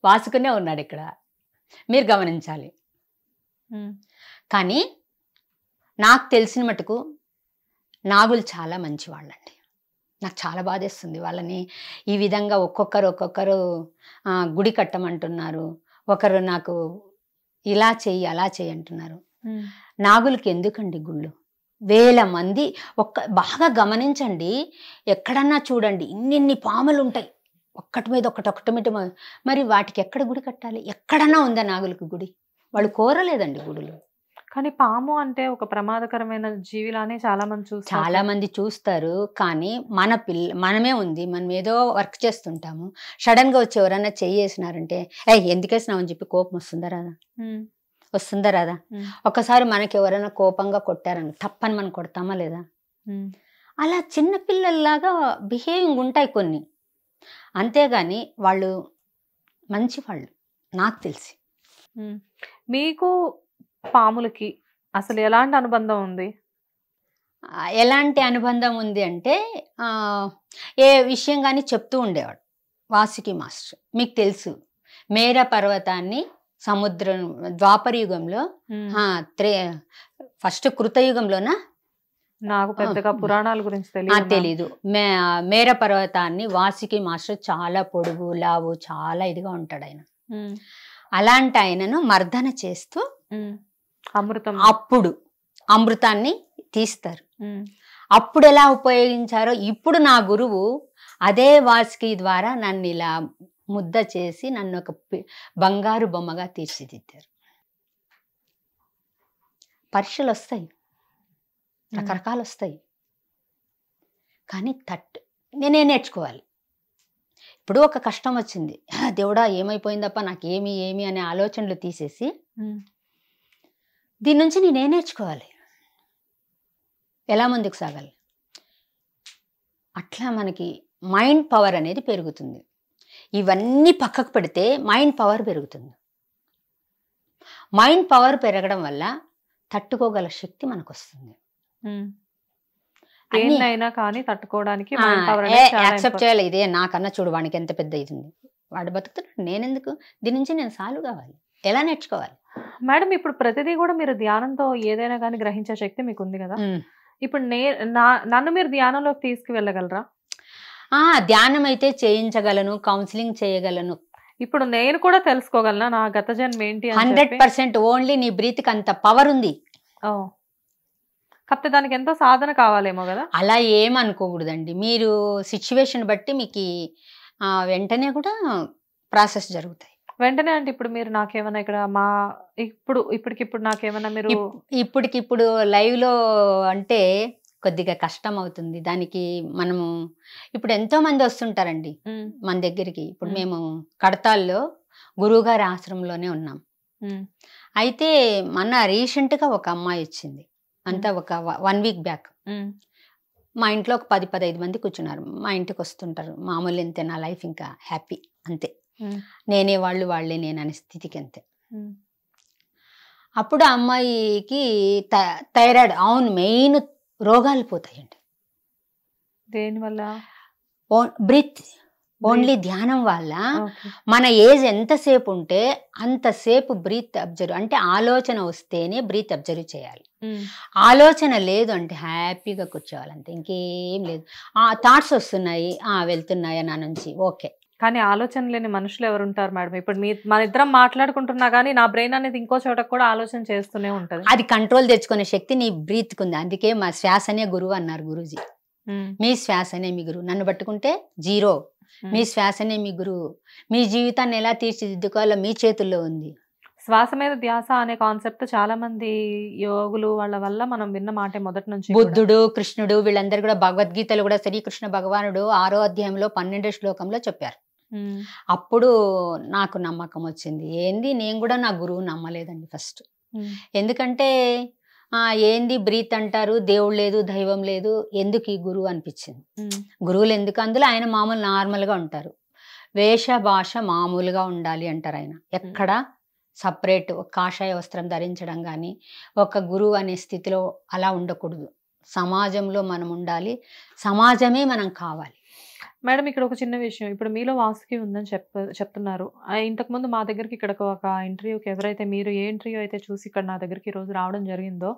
వాసుకునే ఉన్నాడు ఇక్కడ, మీరు గమనించాలి. కానీ నాకు తెలిసిన మటుకు నాగులు చాలా మంచి వాళ్ళండి. నాకు చాలా బాధేస్తుంది వాళ్ళని ఈ విధంగా ఒక్కొక్కరు గుడి కట్టమంటున్నారు, ఒకరు నాకు ఇలా చెయ్యి అలా చెయ్యి అంటున్నారు. నాగులకి ఎందుకండి గుళ్ళు? వేల మంది బాగా గమనించండి, ఎక్కడన్నా చూడండి ఇన్ని పాములు ఉంటాయి, ఒక్కటి మీద ఒకటి మీద. మరి వాటికి ఎక్కడ గుడి కట్టాలి? ఎక్కడన్నా ఉందా నాగులకి గుడి? వాళ్ళు కోరలేదండి గుడులు. కానీ పాము అంటే ఒక ప్రమాదకరమైన జీవిలానే చాలా మంది చూస్తారు. కానీ మనమే ఉంది, మనం ఏదో వర్క్ చేస్తుంటాము, సడన్ గా వచ్చి ఎవరన్నా చెయ్యేసినారంటే ఎందుకేసినావు అని చెప్పి కోపం వస్తుందా రాదా? ఒకసారి మనకి ఎవరైనా కోపంగా కొట్టారని తప్పని మనం కొడతామా లేదా? అలా చిన్నపిల్లల్లాగా బిహేవింగ్ ఉంటాయి కొన్ని, అంతేగాని వాళ్ళు మంచి వాళ్ళు నాకు తెలిసి. మీకు పాములకి అసలు ఎలాంటి అనుబంధం ఉంది? ఎలాంటి అనుబంధం ఉంది అంటే ఏ విషయం కానీ చెప్తూ ఉండేవాడు వాసుకి మాస్టర్. మీకు తెలుసు మేరా పర్వతాన్ని సముద్రం ద్వాపర యుగంలో, ఫస్ట్ కృతయుగంలోన నాకు పెద్దగా పురాణాల గురించి తెలియదు. తెలీదు. మేర పర్వతాన్ని వాసుకి మాస్టర్ చాలా పొడుగు లావు చాలా ఇదిగా ఉంటాడు ఆయన. అలాంటి ఆయనను మర్దన చేస్తూ అమృతం అప్పుడు అమృతాన్ని తీస్తారు. అప్పుడు ఎలా ఉపయోగించారో ఇప్పుడు నా గురువు అదే వాసుకి ద్వారా నన్ను ఇలా ముద్ద చేసి నన్ను ఒక బంగారు బొమ్మగా తీర్చిదిద్దారు. పరీక్షలు వస్తాయి, రకరకాలు వస్తాయి, కానీ నేనే నేర్చుకోవాలి. ఇప్పుడు ఒక కష్టం వచ్చింది, దేవుడా ఏమైపోయిందప్ప నాకు ఏమి అనే ఆలోచనలు తీసేసి దీని నుంచి నేనే నేర్చుకోవాలి, ఎలా ముందుకు సాగాలి. అట్లా మనకి మైండ్ పవర్ అనేది పెరుగుతుంది. ఇవన్నీ పక్కకు పెడితే మైండ్ పవర్ పెరుగుతుంది. మైండ్ పవర్ పెరగడం వల్ల తట్టుకోగల శక్తి మనకు వస్తుంది. ఏమైనా కానీ తట్టుకోవడానికి యాక్సెప్ట్ చేయాలి. ఇదే నాకన్నా చూడు వానికి ఎంత పెద్ద ఇది ఉంది, వాడు బతుకుతున్నాడు, నేనెందుకు, దీని నుంచి నేను సాల్వ్ కావాలి, ఎలా నేర్చుకోవాలి. మేడం ఇప్పుడు ప్రతిదీ కూడా మీరు ధ్యానంతో ఏదైనా కానీ గ్రహించే శక్తి మీకు ఉంది కదా, ఇప్పుడు నన్ను మీరు ధ్యానంలోకి తీసుకువెళ్ళగలరా? ధ్యానం అయితే చేయించగలను, కౌన్సిలింగ్ చేయగలను. ఇప్పుడు నేను కూడా తెలుసుకోగలనా నా గత జన్మ ఏంటి? 100% ఓన్లీ నీ బ్రీత్కి అంత పవర్ ఉంది. కాకపోతే దానికి ఎంతో సాధన కావాలేమో కదా. అలా ఏమనుకోకూడదండి. మీరు సిచ్యువేషన్ బట్టి మీకు వెంటనే కూడా ప్రాసెస్ జరుగుతాయి. వెంటనే అంటే ఇప్పుడు మీరు నాకేమన్నా ఇక్కడ ఇప్పటికిప్పుడు నాకేమన్నా మీరు ఇప్పటికిప్పుడు లైవ్ లో అంటే కొద్దిగా కష్టం అవుతుంది. దానికి మనము ఇప్పుడు ఎంతో మంది వస్తుంటారండి మన దగ్గరికి. ఇప్పుడు మేము కడతాల్లో గురువుగారి ఆశ్రమంలోనే ఉన్నాం. అయితే మన రీసెంట్ గా ఒక అమ్మాయి వచ్చింది, అంతా ఒక 1 వీక్ బ్యాక్. మా ఇంట్లో ఒక 10-15 మంది కూర్చున్నారు. మా ఇంటికి వస్తుంటారు, మామూలు అంతే, నా లైఫ్ ఇంకా హ్యాపీ అంతే, నేనే వాళ్ళు వాళ్ళే నేను అనే స్థితికి అంతే. అప్పుడు ఆ అమ్మాయికి థైరాయిడ్, అవును మెయిన్ రోగాలు పోతాయండి. దేనివల్ల? బ్రీత్, ఓన్లీ ధ్యానం వల్ల. మన ఏజ్ ఎంతసేపు ఉంటే అంతసేపు బ్రీత్ అబ్జర్వ్, అంటే ఆలోచన వస్తేనే బ్రీత్ అబ్జర్వ్ చేయాలి. ఆలోచన లేదు అంటే హ్యాపీగా కూర్చోవాలి అంతే, ఇంకేం లేదు. థాట్స్ వస్తున్నాయి, వెళ్తున్నాయా నా నుంచి, ఓకే. కానీ ఆలోచన లేని మనుషులు ఎవరు ఉంటారు మేడం? ఇప్పుడు మన ఇద్దరం మాట్లాడుకుంటున్నా కానీ నా బ్రెయిన్ అనేది ఇంకో చోట కూడా ఆలోచన చేస్తూనే ఉంటది. అది కంట్రోల్ తెచ్చుకునే శక్తి నీ బ్రీత్ కుంది. అందుకే మా శ్వాసనే గురువు అన్నారు గురూజీ. మీ శ్వాసనే మీ గురువు, నన్ను పట్టుకుంటే జీరో, మీ శ్వాసనే మీ గురువు. మీ జీవితాన్ని ఎలా తీర్చిదిద్దుకోవాలో మీ చేతుల్లో ఉంది. శ్వాస మీద ధ్యాస అనే కాన్సెప్ట్ చాలా మంది యోగులు వాళ్ళ వల్ల మనం విన్న మాట మొదటి నుంచి. బుద్ధుడు, కృష్ణుడు వీళ్ళందరూ కూడా భగవద్గీతలు కూడా శ్రీకృష్ణ భగవానుడు 6వ అధ్యాయంలో 12వ శ్లోకంలో చెప్పారు. అప్పుడు నాకు నమ్మకం వచ్చింది. ఏంది, నేను కూడా నా గురువు నమ్మలేదండి ఫస్ట్. ఎందుకంటే ఏంది బ్రీత్ అంటారు, దేవుడు లేదు, దైవం లేదు, ఎందుకు ఈ గురువు అనిపించింది. గురువులు ఎందుకు, అందులో ఆయన మామూలు నార్మల్గా ఉంటారు, వేష భాష మామూలుగా ఉండాలి అంటారు. ఆయన ఎక్కడ సపరేట్ కాషాయ వస్త్రం ధరించడం కానీ ఒక గురువు అనే స్థితిలో అలా ఉండకూడదు. సమాజంలో మనం ఉండాలి, సమాజమే మనం కావాలి. మేడం ఇక్కడ ఒక చిన్న విషయం, ఇప్పుడు మీలో వాసుకి ఉందని చెప్తున్నారు. ఇంతకుముందు మా దగ్గరికి ఇక్కడ ఒక ఇంటర్వ్యూకి ఎవరైతే మీరు ఏ ఇంటర్వ్యూ అయితే చూసి ఇక్కడ నా దగ్గరికి ఈ రోజు రావడం జరిగిందో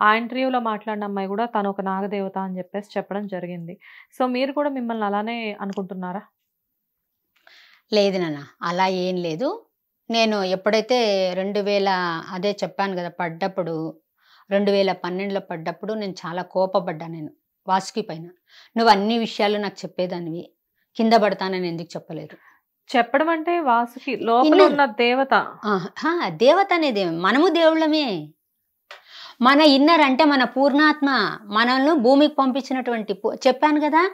ఆ ఇంటర్వ్యూలో మాట్లాడిన అమ్మాయి కూడా తను ఒక నాగదేవత అని చెప్పేసి చెప్పడం జరిగింది. సో మీరు కూడా మిమ్మల్ని అలానే అనుకుంటున్నారా? లేదు నాన్న, అలా ఏం లేదు. నేను ఎప్పుడైతే 2000 అదే చెప్పాను కదా పడ్డప్పుడు, 2012లో పడ్డప్పుడు నేను చాలా కోపపడ్డా. నేను వాసుకి పైన, నువ్వు అన్ని విషయాలు నాకు చెప్పేదానివి, కింద పడతానని ఎందుకు చెప్పలేదు? చెప్పడం అంటే వాసుకి లోపల ఉన్న దేవత. దేవత అనేది మనము దేవుళ్ళమే. మన ఇన్నర్ అంటే మన పూర్ణాత్మ, మనల్ని భూమికి పంపించినటువంటి చెప్పాను కదా,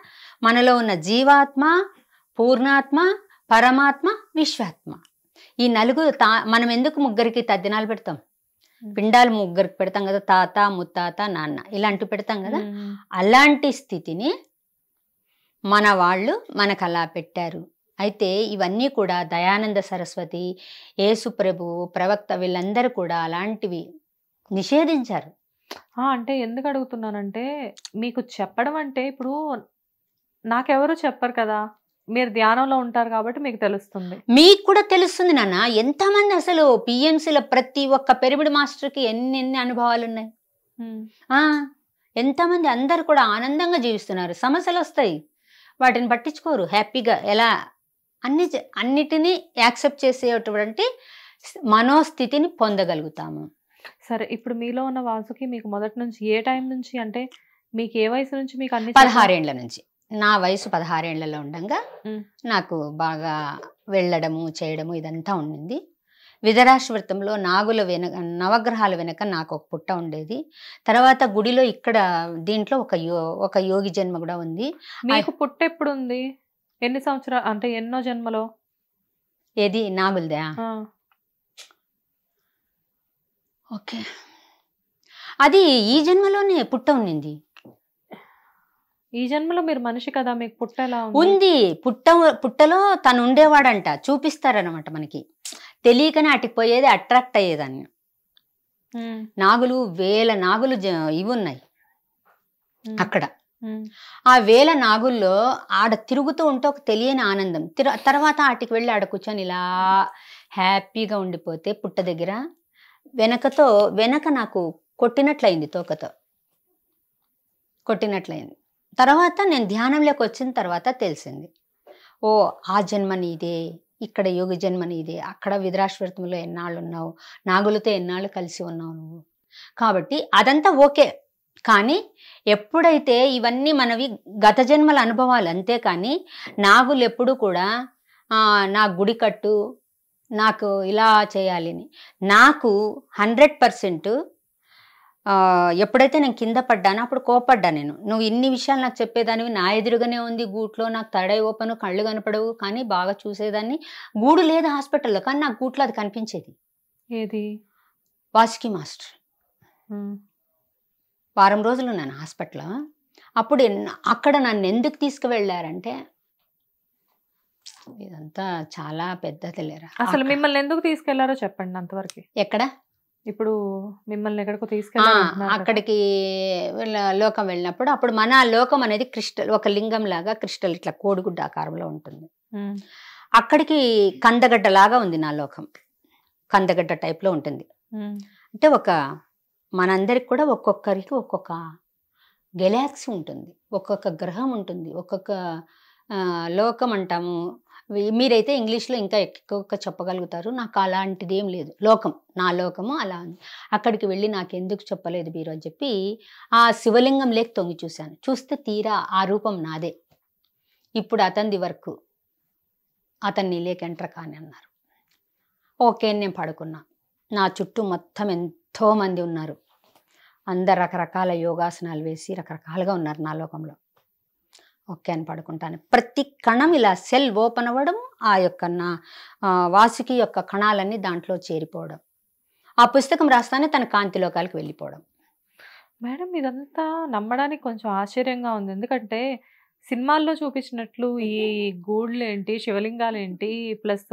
మనలో ఉన్న జీవాత్మ, పూర్ణాత్మ, పరమాత్మ, విశ్వాత్మ. ఈ నలుగురు మనం ఎందుకు ముగ్గురికి తద్దినాలు పెడతాం? పిండాలు ముగ్గురికి పెడతాం కదా, తాత, ముత్తాత, నాన్న ఇలాంటివి పెడతాం కదా. అలాంటి స్థితిని మన వాళ్ళు మనకు అలా పెట్టారు. అయితే ఇవన్నీ కూడా దయానంద సరస్వతి, యేసు ప్రభువు, ప్రవక్త వీళ్ళందరూ కూడా అలాంటివి నిషేధించారు. అంటే ఎందుకు అడుగుతున్నానంటే, మీకు చెప్పడం అంటే ఇప్పుడు నాకెవరు చెప్పరు కదా, మీరు ధ్యానంలో ఉంటారు కాబట్టి మీకు తెలుస్తుంది. మీకు కూడా తెలుస్తుంది నాన్న. ఎంతమంది అసలు పిఎంసీలో ప్రతి ఒక్క పిరమిడ్ మాస్టర్కి ఎన్ని అనుభవాలు ఉన్నాయి. ఎంతమంది అందరు కూడా ఆనందంగా జీవిస్తున్నారు. సమస్యలు వస్తాయి, వాటిని పట్టించుకోరు, హ్యాపీగా ఎలా అన్నిటినీ యాక్సెప్ట్ చేసేటువంటి మనోస్థితిని పొందగలుగుతాము. సరే, ఇప్పుడు మీలో ఉన్న వాసుకి మీకు మొదటి నుంచి ఏ టైం నుంచి, అంటే మీకు ఏ వయసు నుంచి మీకు అన్ని 16 ఏండ్ల నుంచి. నా వయసు 16 ఏండ్లలో ఉండగా నాకు బాగా వెళ్ళడము చేయడము ఇదంతా ఉండింది. విధరాశ్వతంలో నాగుల వెనక, నవగ్రహాల వెనక నాకు ఒక పుట్ట ఉండేది. తర్వాత గుడిలో ఇక్కడ దీంట్లో ఒక యోగి జన్మ కూడా ఉంది. మీకు పుట్ట ఎప్పుడు ఉంది? ఎన్ని సంవత్సరాలు, అంటే ఎన్నో జన్మలో? ఏది నాగులదా? ఓకే, అది ఈ జన్మలోనే పుట్ట ఉన్నింది. ఈ జన్మలో మీరు మనిషి కదా, మీకు పుట్ట ఎలా ఉంది? పుట్టలో తను ఉండేవాడంట, చూపిస్తారనమాట మనకి. తెలియకనే అటుకు పోయేది, అట్రాక్ట్ అయ్యేదాన్ని. నాగులు, వేల నాగులు ఇవి ఉన్నాయి అక్కడ. ఆ వేల నాగుల్లో ఆడ తిరుగుతూ ఉంటే ఒక తెలియని ఆనందం. తర్వాత ఆటికి వెళ్ళి ఆడ కూర్చొని ఇలా హ్యాపీగా ఉండిపోతే పుట్ట దగ్గర వెనక నాకు కొట్టినట్లయింది, తోకతో కొట్టినట్లయింది. తర్వాత నేను ధ్యానంలోకి వచ్చిన తర్వాత తెలిసింది, ఓ ఆ జన్మ నీదే, ఇక్కడ యోగి జన్మ నీదే, అక్కడ విధరాశ్వతంలో ఎన్నాళ్ళు ఉన్నావు, నాగులతో ఎన్నాళ్ళు కలిసి ఉన్నావు నువ్వు. కాబట్టి అదంతా ఓకే. కానీ ఎప్పుడైతే ఇవన్నీ మనవి గత జన్మల అనుభవాలు, అంతేకాని నాగులు ఎప్పుడు కూడా నా గుడి కట్టు, నాకు ఇలా చేయాలి అని. నాకు 100% ఎప్పుడైతే నేను కింద పడ్డానో అప్పుడు కోపడ్డా నేను. నువ్వు ఇన్ని విషయాలు నాకు చెప్పేదానివి, నా ఎదురుగానే ఉంది గూట్లో, నాకు తడై ఓపను, కళ్ళు కనపడవు, కానీ బాగా చూసేదాన్ని. గూడు లేదు హాస్పిటల్లో, కానీ నాకు గూట్లో అది కనిపించేది. ఏది? వాసుకి మాస్టర్. వారం రోజులు ఉన్నాను హాస్పిటల్లో. అప్పుడు అక్కడ నన్ను ఎందుకు తీసుకువెళ్ళారంటే, ఇదంతా చాలా పెద్దది లేరా. అసలు మిమ్మల్ని ఎందుకు తీసుకెళ్లారో చెప్పండి అంతవరకు. ఎక్కడ? ఇప్పుడు మిమ్మల్ని ఎక్కడికో తీసుకెళ్ళారు, అక్కడికి లోకం వెళ్ళినప్పుడు, అప్పుడు మన లోకం అనేది క్రిస్టల్, ఒక లింగం లాగా క్రిస్టల్ ఇట్లా కోడిగుడ్డ ఆకారంలో ఉంటుంది. అక్కడికి కందగడ్డ లాగా ఉంది నా లోకం, కందగడ్డ టైప్ లో ఉంటుంది. అంటే మనందరికి కూడా ఒక్కొక్కరికి ఒక్కొక్క గెలాక్సీ ఉంటుంది, ఒక్కొక్క గ్రహం ఉంటుంది, ఒక్కొక్క లోకం అంటాము. మీరైతే ఇంగ్లీష్లో ఇంకా ఎక్కువ చెప్పగలుగుతారు, నాకు అలాంటిది ఏం లేదు. నా లోకము అలా ఉంది. అక్కడికి వెళ్ళి నాకు ఎందుకు చెప్పలేదు మీరు అని చెప్పి ఆ శివలింగం లేక తొంగి చూశాను. చూస్తే తీరా ఆ రూపం నాదే. ఇప్పుడు అతనిది వర్క్, అతన్ని లేక ఎంటర్ కాని అన్నారు. ఓకే, నేను పడుకున్నా. నా చుట్టూ మొత్తం ఎంతో మంది ఉన్నారు, అందరు రకరకాల యోగాసనాలు వేసి రకరకాలుగా ఉన్నారు నా లోకంలో. ఓకే అని పడుకుంటాను. ప్రతి కణం ఇలా సెల్ ఓపెన్ అవ్వడం, ఆ యొక్క నా వాసుకి యొక్క కణాలన్నీ దాంట్లో చేరిపోవడం, ఆ పుస్తకం రాస్తానే తన కాంతిలోకాలకు వెళ్ళిపోవడం. మేడం, ఇదంతా నమ్మడానికి కొంచెం ఆశ్చర్యంగా ఉంది. ఎందుకంటే సినిమాల్లో చూపించినట్లు ఈ గూళ్ళు ఏంటి, శివలింగాలు ఏంటి, ప్లస్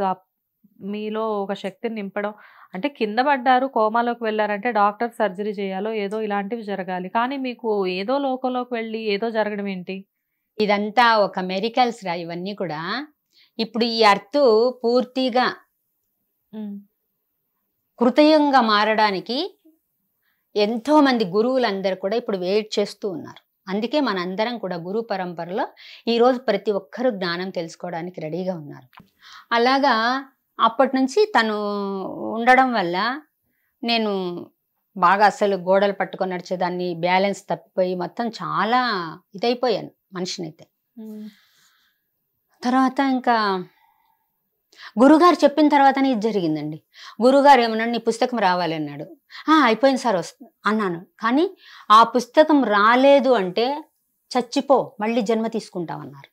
మీలో ఒక శక్తిని నింపడం, అంటే కింద పడ్డారు, కోమాలోకి వెళ్ళారంటే డాక్టర్ సర్జరీ చేయాలో ఏదో ఇలాంటివి జరగాలి. కానీ మీకు ఏదో లోకంలోకి వెళ్ళి ఏదో జరగడం ఏంటి? ఇదంతా ఒక మెరికల్స్ రా ఇవన్నీ కూడా. ఇప్పుడు ఈ అర్త్ పూర్తిగా కృతయుగంగా మారడానికి ఎంతో మంది గురువులందరూ కూడా ఇప్పుడు వెయిట్ చేస్తూ ఉన్నారు. అందుకే మనందరం కూడా గురు పరంపరలో ఈరోజు ప్రతి ఒక్కరూ జ్ఞానం తెలుసుకోవడానికి రెడీగా ఉన్నారు. అలాగా అప్పటి నుంచి తను ఉండడం వల్ల నేను బాగా అసలు గోడలు పట్టుకొని నడిచేదాన్ని, బ్యాలెన్స్ తప్పిపోయి మొత్తం చాలా ఇదైపోయాను మనిషినైతే. తర్వాత ఇంకా గురుగారు చెప్పిన తర్వాతనే ఇది జరిగిందండి. గురుగారు ఏమన్నాడు, నీ పుస్తకం రావాలి అన్నాడు. అయిపోయింది సార్ అన్నాను. కానీ ఆ పుస్తకం రాలేదు అంటే చచ్చిపో, మళ్ళీ జన్మ తీసుకుంటామన్నారు.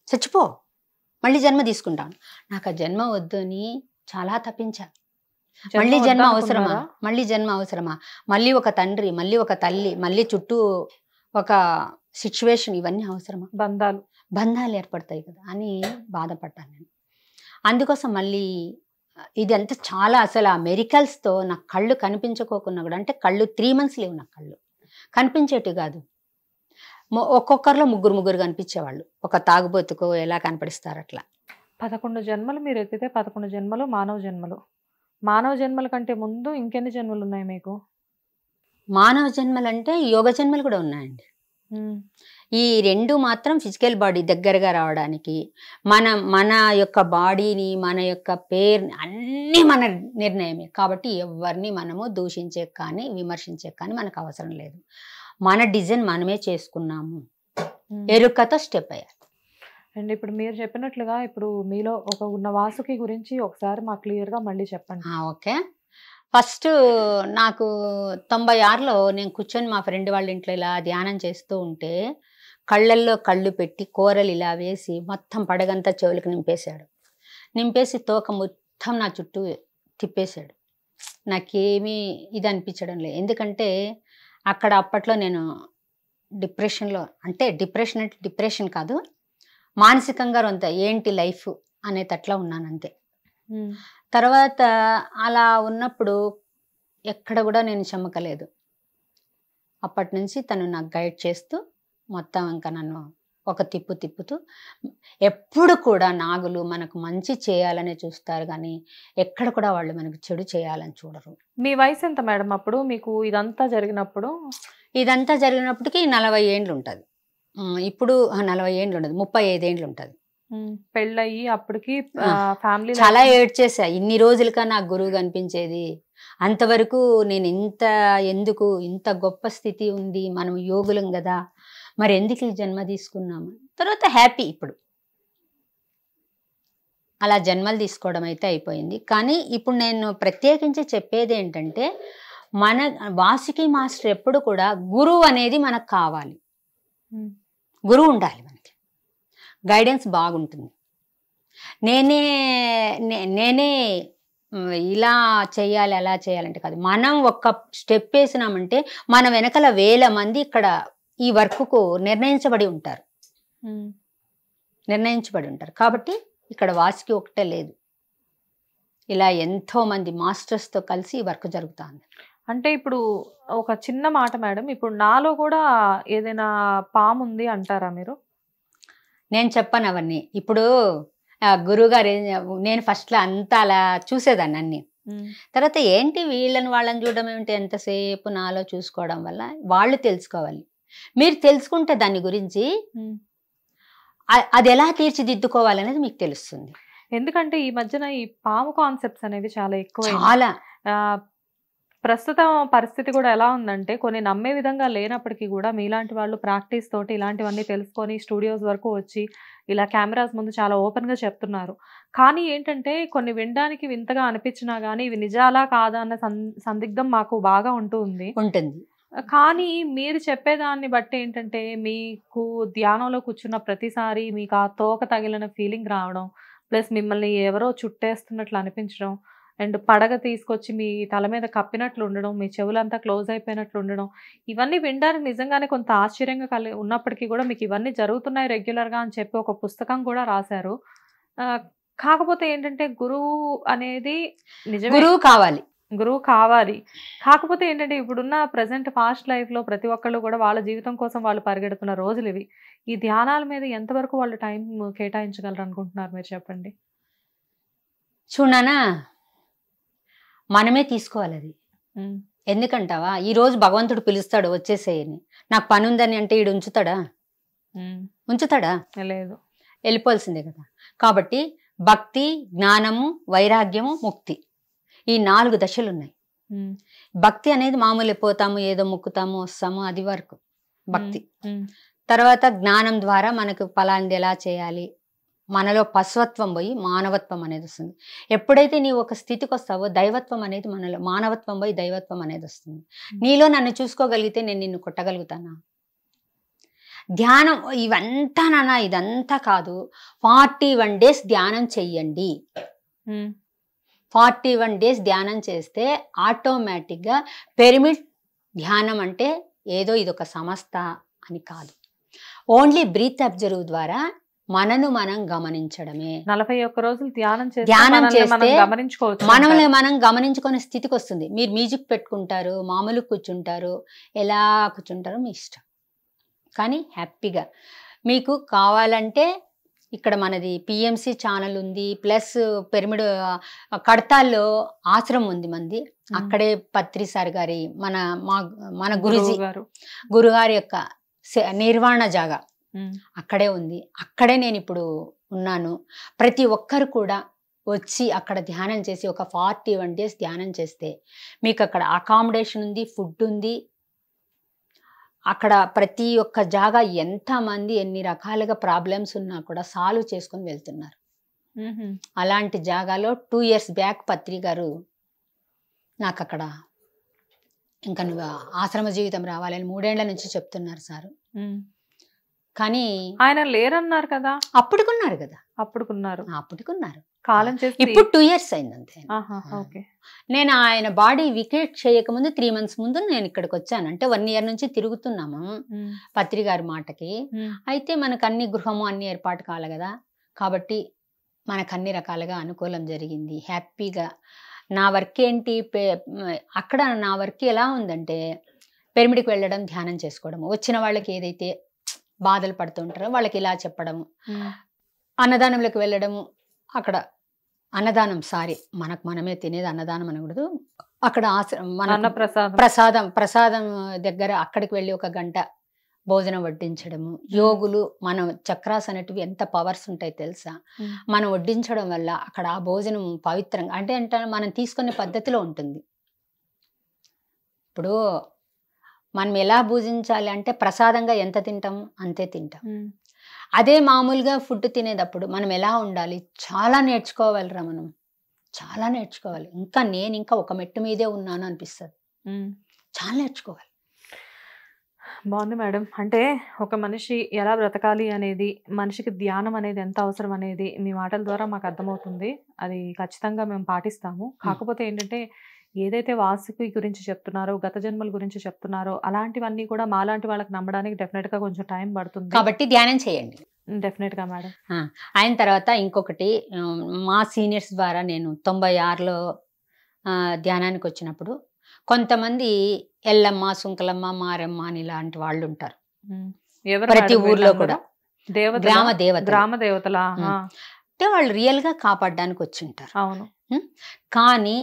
చచ్చిపో, మళ్ళీ జన్మ తీసుకుంటాను. నాకు ఆ జన్మ వద్దు అని చాలా తప్పించా. మళ్ళీ జన్మ అవసరమా, మళ్ళీ జన్మ అవసరమా, మళ్ళీ ఒక తండ్రి, మళ్ళీ ఒక తల్లి, మళ్ళీ చుట్టూ ఒక సిచ్యువేషన్, ఇవన్నీ అవసరమా? బంధాలు ఏర్పడతాయి కదా అని బాధపడ్డాను నేను. అందుకోసం మళ్ళీ ఇది అంతా చాలా అసలు ఆ మెరికల్స్తో నా కళ్ళు కనిపించుకోకున్నా కూడా, అంటే కళ్ళు 3 months లేవు, నా కళ్ళు కనిపించేటివి కాదు. ఒక్కొక్కరిలో ముగ్గురు కనిపించేవాళ్ళు, ఒక తాగుబోతుకు ఎలా కనపడిస్తారు అట్లా. 11 జన్మలు మీరు ఎత్తితే 11 జన్మలు మానవ జన్మలు. మానవ జన్మల కంటే ముందు ఇంకెన్ని జన్మలు ఉన్నాయి మీకు? మానవ జన్మలంటే యోగ జన్మలు కూడా ఉన్నాయండి. ఈ 2 మాత్రం ఫిజికల్ బాడీ దగ్గరగా రావడానికి, మన యొక్క బాడీని, మన యొక్క పేరుని అన్నీ మన నిర్ణయమే. కాబట్టి ఎవరిని మనము దూషించే కానీ విమర్శించే కానీ మనకు అవసరం లేదు. మన డిజైన్ మనమే చేసుకున్నాము, ఎరుకతో స్టెప్ అయ్యారు. అండ్ ఇప్పుడు మీరు చెప్పినట్లుగా ఇప్పుడు మీలో ఉన్న వాసుకి గురించి ఒకసారి మాకు క్లియర్గా మళ్ళీ చెప్పండి. ఓకే. ఫస్ట్ నాకు 96లో నేను కూర్చొని మా ఫ్రెండ్ వాళ్ళ ఇంట్లో ఇలా ధ్యానం చేస్తూ ఉంటే కళ్ళల్లో కళ్ళు పెట్టి కూరలు ఇలా వేసి మొత్తం పడగంతా చెవులకు నింపేశాడు. నింపేసి తోక మొత్తం నా చుట్టూ తిప్పేశాడు. నాకేమీ ఇది అనిపించడం లేదు. ఎందుకంటే అక్కడ అప్పట్లో నేను డిప్రెషన్లో, అంటే డిప్రెషన్ కాదు, మానసికంగా రొంత ఏంటి లైఫ్ అనేటట్లా ఉన్నాను అంతే. తర్వాత అలా ఉన్నప్పుడు ఎక్కడ కూడా నేను చెమ్మకలేదు. అప్పటి నుంచి తను నాకు గైడ్ చేస్తూ మొత్తం ఇంకా నన్ను ఒక తిప్పుతూ, ఎప్పుడు కూడా నాగులు మనకు మంచి చేయాలనే చూస్తారు కానీ ఎక్కడ కూడా వాళ్ళు మనకు చెడు చేయాలని చూడరు. మీ వయసు ఎంత మేడం అప్పుడు మీకు ఇదంతా జరిగినప్పుడు? ఇదంతా జరిగినప్పటికీ 40 ఏండ్లు ఉంటుంది. ఇప్పుడు 40 ఏండ్లు ఉండదు, 35 ఏండ్లు ఉంటుంది. పెళ్ళయి అప్పటికి ఫ్యామిలీ చాలా ఏడ్చేసా. ఇన్ని రోజులుగా నాకు గురువు కనిపించేది, అంతవరకు నేను ఇంత గొప్ప స్థితి ఉంది, మనం యోగులం కదా, మరి ఎందుకు ఈ జన్మ తీసుకున్నాము. తర్వాత హ్యాపీ. ఇప్పుడు అలా జన్మలు తీసుకోవడం అయితే అయిపోయింది. కానీ ఇప్పుడు నేను ప్రత్యేకించి చెప్పేది ఏంటంటే, మన వాసుకి మాస్టర్ ఎప్పుడు కూడా గురువు అనేది మనకు కావాలి. గురువు ఉండాలి, మనకి గైడెన్స్ బాగుంటుంది. నేనే ఇలా చేయాలి అలా చేయాలంటే కాదు. మనం ఒక్క స్టెప్ వేసినామంటే మన వెనకాల 1000 మంది ఇక్కడ ఈ వర్క్కు నిర్ణయించబడి ఉంటారు. కాబట్టి ఇక్కడ వాసుకి ఒకటే లేదు, ఇలా ఎంతో మంది మాస్టర్స్తో కలిసి ఈ వర్క్ జరుగుతుంది. అంటే ఇప్పుడు ఒక చిన్న మాట మేడం, ఇప్పుడు నాలో కూడా ఏదైనా పాము ఉంది అంటారా మీరు? నేను చెప్పను అవన్నీ. ఇప్పుడు గురువుగారు నేను ఫస్ట్లో అంతా అలా చూసేదాన్ని అన్ని. తర్వాత ఏంటి వాళ్ళని చూడడం ఏమిటి, ఎంతసేపు నాలో చూసుకోవడం వల్ల వాళ్ళు తెలుసుకోవాలి. మీరు తెలుసుకుంటే దాని గురించి అది ఎలా తీర్చిదిద్దుకోవాలనేది మీకు తెలుస్తుంది. ఎందుకంటే ఈ మధ్యన ఈ పాము కాన్సెప్ట్స్ అనేవి చాలా ఎక్కువ. చాలా ప్రస్తుతం పరిస్థితి కూడా ఎలా ఉందంటే కొన్ని నమ్మే విధంగా లేనప్పటికీ కూడా మీలాంటి వాళ్ళు ప్రాక్టీస్ తోటి ఇలాంటివన్నీ తెలుసుకొని స్టూడియోస్ వరకు వచ్చి ఇలా కెమెరాస్ ముందు చాలా ఓపెన్గా చెప్తున్నారు. కానీ ఏంటంటే కొన్ని వినడానికి వింతగా అనిపించినా కానీ ఇవి నిజాలా కాదా అన్న సందిగ్ధం మాకు బాగా ఉంటుంది. కానీ మీరు చెప్పేదాన్ని బట్టి ఏంటంటే మీకు ధ్యానంలో కూర్చున్న ప్రతిసారి మీకు ఆ తోక తగిలిన ఫీలింగ్ రావడం, ప్లస్ మిమ్మల్ని ఎవరో చుట్టేస్తున్నట్లు అనిపించడం, అండ్ పడగ తీసుకొచ్చి మీ తల మీద కప్పినట్లు ఉండడం, మీ చెవులంతా క్లోజ్ అయిపోయినట్లు ఉండడం, ఇవన్నీ వినడానికి నిజంగానే కొంత ఆశ్చర్యంగా ఉన్నప్పటికీ కూడా మీకు ఇవన్నీ జరుగుతున్నాయి రెగ్యులర్గా అని చెప్పి ఒక పుస్తకం కూడా రాశారు. కాకపోతే ఏంటంటే గురువు అనేది నిజమే, గురువు కావాలి. కాకపోతే ఏంటంటే ఇప్పుడున్న ప్రజెంట్ ఫాస్ట్ లైఫ్లో ప్రతి ఒక్కళ్ళు కూడా వాళ్ళ జీవితం కోసం వాళ్ళు పరిగెడుతున్న రోజులు ఇవి. ఈ ధ్యానాల మీద ఎంతవరకు వాళ్ళు టైం కేటాయించగలరు అనుకుంటున్నారు మీరు చెప్పండి. చూడనా, మనమే తీసుకోవాలి అది. ఎందుకంటావా, ఈరోజు భగవంతుడు పిలుస్తాడు వచ్చేసేయని, నాకు పని ఉందని అంటే ఈడు ఉంచుతాడా? లేదు, వెళ్ళిపోవాల్సిందే కదా. కాబట్టి భక్తి, జ్ఞానము, వైరాగ్యము, ముక్తి, ఈ 4 దశలు ఉన్నాయి. భక్తి అనేది మామూలు పోతాము, ఏదో మొక్కుతాము, వస్తాము, అది వరకు భక్తి. తర్వాత జ్ఞానం ద్వారా మనకు ఫలాన్ని ఎలా చేయాలి, మనలో పశుత్వం పోయి మానవత్వం అనేది వస్తుంది. ఎప్పుడైతే నీవు ఒక స్థితికి వస్తావో దైవత్వం అనేది మనలో, మానవత్వం పోయి దైవత్వం అనేది వస్తుంది. నీలో నన్ను చూసుకోగలిగితే నేను నిన్ను కొట్టగలుగుతానా? ధ్యానం ఇవంతా నానా, ఇదంతా కాదు. 41 days ధ్యానం చెయ్యండి. 41 days ధ్యానం చేస్తే ఆటోమేటిక్గా పిరమిడ్ ధ్యానం అంటే ఏదో ఇదొక సంస్థ అని కాదు. ఓన్లీ బ్రీత్ అబ్జర్వ్ ద్వారా మనను మనం గమనించడమే. 41 రోజులు ధ్యానం చేస్తే మనల్ని మనం గమనించుకునే స్థితికి వస్తుంది. మీరు మ్యూజిక్ పెట్టుకుంటారు, మామూలు కూర్చుంటారు, ఎలా కూర్చుంటారో మీ ఇష్టం. కానీ హ్యాపీగా మీకు కావాలంటే ఇక్కడ మనది పిఎంసి ఛానల్ ఉంది, ప్లస్ పిరమిడ్ కడతాల్లో ఆశ్రమం ఉంది మంది. అక్కడే పత్రి సార్ గారి మన గురుజీ గురుగారి యొక్క నిర్వాణ జాగా అక్కడే ఉంది. అక్కడే నేను ఇప్పుడు ఉన్నాను. ప్రతి ఒక్కరు కూడా వచ్చి అక్కడ ధ్యానం చేసి ఒక 41 days ధ్యానం చేస్తే మీకు అక్కడ అకామిడేషన్ ఉంది, ఫుడ్ ఉంది. అక్కడ ప్రతి ఒక్క జాగా ఎంతమంది ఎన్ని రకాలుగా ప్రాబ్లమ్స్ ఉన్నా కూడా సాల్వ్ చేసుకొని వెళ్తున్నారు. అలాంటి జాగాలో 2 years బ్యాక్ పత్రి గారు నాకు అక్కడ ఇంకా నువ్వు ఆశ్రమ జీవితం రావాలని 3 ఏళ్ల నుంచి చెప్తున్నారు సారు. కానీ ఆయన లేరన్నారు కదా, అప్పుడుకున్నారు కదా, అప్పుడుకున్నారు కాలం చేసి ఇప్పుడు 2 years అయింది అంతే. ఓకే. నేను ఆయన బాడీ వికెట్ చేయకముందు 3 months ముందు నేను ఇక్కడికి వచ్చాను. అంటే 1 year నుంచి తిరుగుతున్నాము పత్రి గారి మాటకి. అయితే మనకు అన్ని గృహము అన్ని ఏర్పాటు కావాలి కదా, కాబట్టి మనకు అన్ని రకాలుగా అనుకూలం జరిగింది. హ్యాపీగా నా వర్క్ ఏంటి, అక్కడ నా వర్క్ ఎలా ఉందంటే పిరమిడ్కి వెళ్ళడం, ధ్యానం చేసుకోవడము, వచ్చిన వాళ్ళకి ఏదైతే బాధలు పడుతుంటారో వాళ్ళకి ఇలా చెప్పడము, అన్నదానంలోకి వెళ్ళడము. అక్కడ అన్నదానం మనమే తినేది అన్నదానం అనకూడదు. అక్కడ ప్రసాదం దగ్గర అక్కడికి వెళ్ళి 1 గంట భోజనం వడ్డించడము. యోగులు మనం చక్రాస్ అనేటివి ఎంత పవర్స్ ఉంటాయి తెలుసా, మనం వడ్డించడం వల్ల అక్కడ ఆ భోజనం పవిత్రంగా అంటే మనం తీసుకునే పద్ధతిలో ఉంటుంది. ఇప్పుడు మనం ఎలా పూజించాలి అంటే ప్రసాదంగా ఎంత తింటాము అంతే తింటాం. అదే మామూలుగా ఫుడ్ తినేటప్పుడు మనం ఎలా ఉండాలి, చాలా నేర్చుకోవాలిరా, మనం చాలా నేర్చుకోవాలి. నేను ఇంకా ఒక మెట్టు మీదే ఉన్నాను అనిపిస్తుంది. చాలా నేర్చుకోవాలి. బాగుంది మేడం. అంటే ఒక మనిషి ఎలా బ్రతకాలి అనేది, మనిషికి ధ్యానం అనేది ఎంత అవసరం అనేది మీ మాటల ద్వారా మాకు అర్థమవుతుంది. అది ఖచ్చితంగా మేము పాటిస్తాము. కాకపోతే ఏంటంటే ఏదైతే వాస్తుకి గురించి చెప్తున్నారో, గత జన్మల గురించి చెప్తున్నారో, అలాంటివన్నీ కూడా మాలాంటి వాళ్ళకి నమ్మడానికి డెఫినెట్ గా కొంచెం టైం పడుతుంది. కాబట్టి ధ్యానం చేయండి. డెఫినెట్ గా మేడం. అయిన తర్వాత ఇంకొకటి, మా సీనియర్స్ ద్వారా నేను 96లో ధ్యానానికి వచ్చినప్పుడు కొంతమంది ఎల్లమ్మ, సుంకలమ్మ, మారమ్మ అని ఇలాంటి వాళ్ళు ఉంటారు ప్రతి ఊర్లో కూడా. గ్రామ దేవతలా అంటే వాళ్ళు రియల్ గా కాపాడడానికి వచ్చి ఉంటారు. అవును. కానీ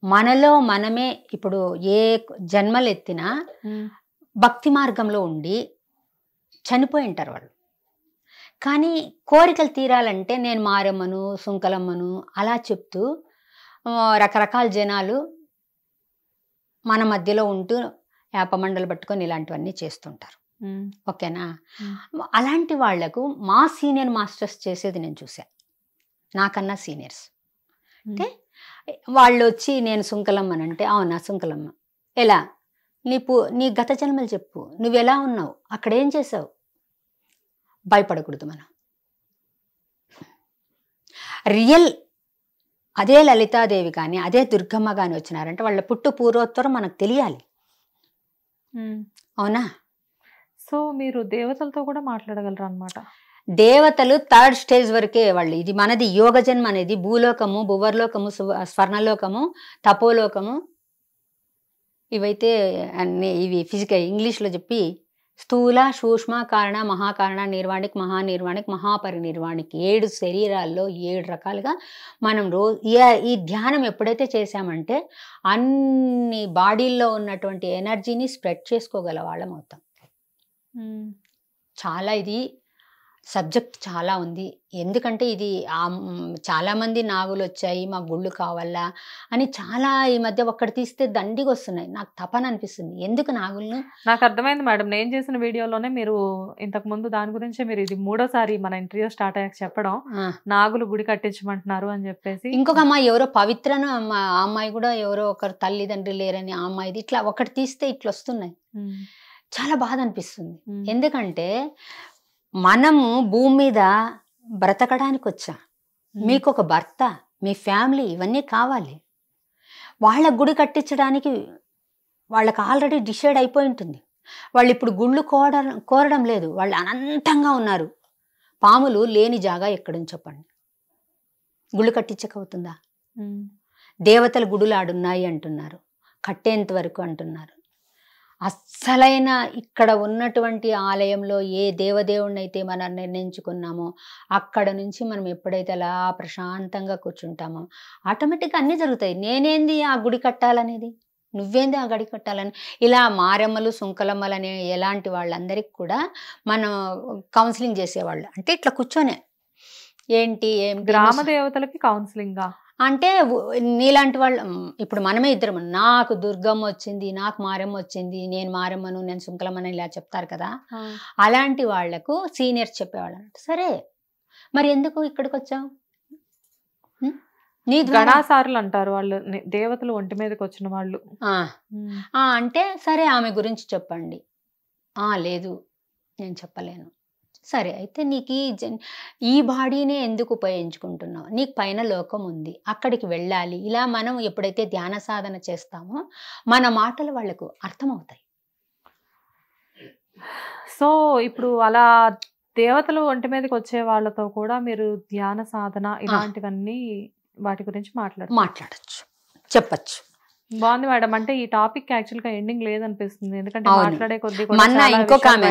మనలో మనమే ఇప్పుడు ఏ జన్మలు ఎత్తినా భక్తి మార్గంలో ఉండి చనిపోయి ఉంటారు వాళ్ళు. కానీ కోరికలు తీరాలంటే నేను మారమ్మను, సుంకలమ్మను అలా చెప్తూ రకరకాల జనాలు మన మధ్యలో ఉంటూ యాపమండలు పట్టుకొని ఇలాంటివన్నీ చేస్తుంటారు. ఓకేనా? అలాంటి వాళ్లకు మా సీనియర్ మాస్టర్స్ చేసేది నేను చూశాను. నాకన్నా సీనియర్స్ అంటే వాళ్ళు వచ్చి నేను సుంకలమ్మనంటే, అవునా సుంకలమ్మ, ఎలా నీ గత జన్మలు చెప్పు, నువ్వెలా ఉన్నావు, అక్కడేం చేసావు. భయపడకూడదు మనం. రియల్ అదే లలితాదేవి కానీ అదే దుర్గమ్మ కానీ వచ్చినారంటే వాళ్ళ పుట్టు పూర్వోత్తరం మనకు తెలియాలి. అవునా? సో మీరు దేవతలతో కూడా మాట్లాడగలరు అన్నమాట. దేవతలు 3rd స్టేజ్ వరకే వాళ్ళు. ఇది మనది యోగ జన్మ అనేది భూలోకము, భువర్లోకము, స్వర్ణలోకము, తపోలోకము. ఇవైతే అన్ని ఇవి ఫిజికల్ ఇంగ్లీష్లో చెప్పి స్థూల, సూక్ష్మ, కారణ, మహాకారణ, నిర్వాణిక్, మహానిర్వాణిక్, మహాపరినిర్వాణిక్ 7 శరీరాల్లో 7 రకాలుగా మనం ఈ ధ్యానం ఎప్పుడైతే చేశామంటే అన్ని బాడీల్లో ఉన్నటువంటి ఎనర్జీని స్ప్రెడ్ చేసుకోగల వాళ్ళం అవుతాం. చాలా ఇది సబ్జెక్ట్ చాలా ఉంది. ఎందుకంటే ఇది చాలామంది నాగులు వచ్చాయి, మా గుళ్ళు కావాలా అని చాలా ఈ మధ్య ఒక్కటి తీస్తే దండిగా వస్తున్నాయి. నాకు తపన అనిపిస్తుంది, ఎందుకు నాగులను. నాకు అర్థమైంది మేడం. నేను చేసిన వీడియోలోనే మీరు ఇంతకు ముందు దాని గురించి మీరు ఇది 3వసారి మన ఇంటర్వ్యూ స్టార్ట్ అయ్యాక చెప్పడం, నాగులు గుడి కట్టించమంటున్నారు అని చెప్పేసి. ఇంకొక అమ్మాయి ఎవరో పవిత్రను ఆ అమ్మాయి కూడా ఎవరో ఒకరు తల్లిదండ్రి లేరని ఆ అమ్మాయిది ఇట్లా ఒకటి తీస్తే ఇట్లా వస్తున్నాయి. చాలా బాధ అనిపిస్తుంది. ఎందుకంటే మనము భూమి మీద బ్రతకడానికి వచ్చా, మీకు ఒక భర్త, మీ ఫ్యామిలీ ఇవన్నీ కావాలి. వాళ్ళ గుడి కట్టించడానికి వాళ్ళకి ఆల్రెడీ డిసైడ్ అయిపోయి ఉంటుంది. వాళ్ళు ఇప్పుడు గుళ్ళు కోరడం లేదు, వాళ్ళు అనంతంగా ఉన్నారు. పాములు లేని జాగా ఎక్కడని చెప్పండి, గుళ్ళు కట్టించకపోతుందా? దేవతల గుడులు ఆడున్నాయి అంటున్నారు, కట్టేంత వరకు అంటున్నారు. అస్సలైన ఇక్కడ ఉన్నటువంటి ఆలయంలో ఏ దేవదేవుణ్ణి అయితే మనం నిర్ణయించుకున్నామో అక్కడ నుంచి మనం ఎప్పుడైతే అలా ప్రశాంతంగా కూర్చుంటామో ఆటోమేటిక్గా అన్నీ జరుగుతాయి. నేనేంది ఆ గుడి కట్టాలనేది, నువ్వేంది ఆ గడి కట్టాలని. ఇలా మారెమ్మలు సుంకలమ్మలు అనే ఎలాంటి వాళ్ళందరికీ కూడా మనం కౌన్సిలింగ్ చేసేవాళ్ళు. అంటే ఇట్లా కూర్చొనే ఏంటి గ్రామ దేవతలకి కౌన్సిలింగ్ అంటే నీలాంటి వాళ్ళు ఇప్పుడు మనమే ఇద్దరం, నాకు దుర్గమ్మ వచ్చింది, నాకు మారమ్మ వచ్చింది, నేను మారమ్మను, నేను సుంకలమ్మని ఇలా చెప్తారు కదా, అలాంటి వాళ్లకు సీనియర్స్ చెప్పేవాళ్ళు. సరే మరి ఎందుకు ఇక్కడికి వచ్చావు, నీ గణాసారులు అంటారు వాళ్ళు, దేవతలు ఒంటి మీదకి వచ్చిన వాళ్ళు. అంటే సరే ఆమె గురించి చెప్పండి. లేదు నేను చెప్పలేను. సరే అయితే నీకు ఈ బాడీనే ఎందుకు ఉపయోగించుకుంటున్నావు, నీకు పైన లోకం ఉంది, అక్కడికి వెళ్ళాలి. ఇలా మనం ఎప్పుడైతే ధ్యాన సాధన చేస్తామో మన మాటలు వాళ్ళకు అర్థమవుతాయి. సో ఇప్పుడు అలా దేవతలు ఒంటి మీదకి వచ్చే వాళ్ళతో కూడా మీరు ధ్యాన సాధన ఇలాంటివన్నీ వాటి గురించి మాట్లాడచ్చు, చెప్పచ్చు. బాగుంది మేడం. అంటే ఈ టాపిక్ యాక్చువల్ గా ఎండింగ్ లేదనిపిస్తుంది, ఎందుకంటే మాట్లాడే కొద్ది మొన్న ఇంకొక ఆమె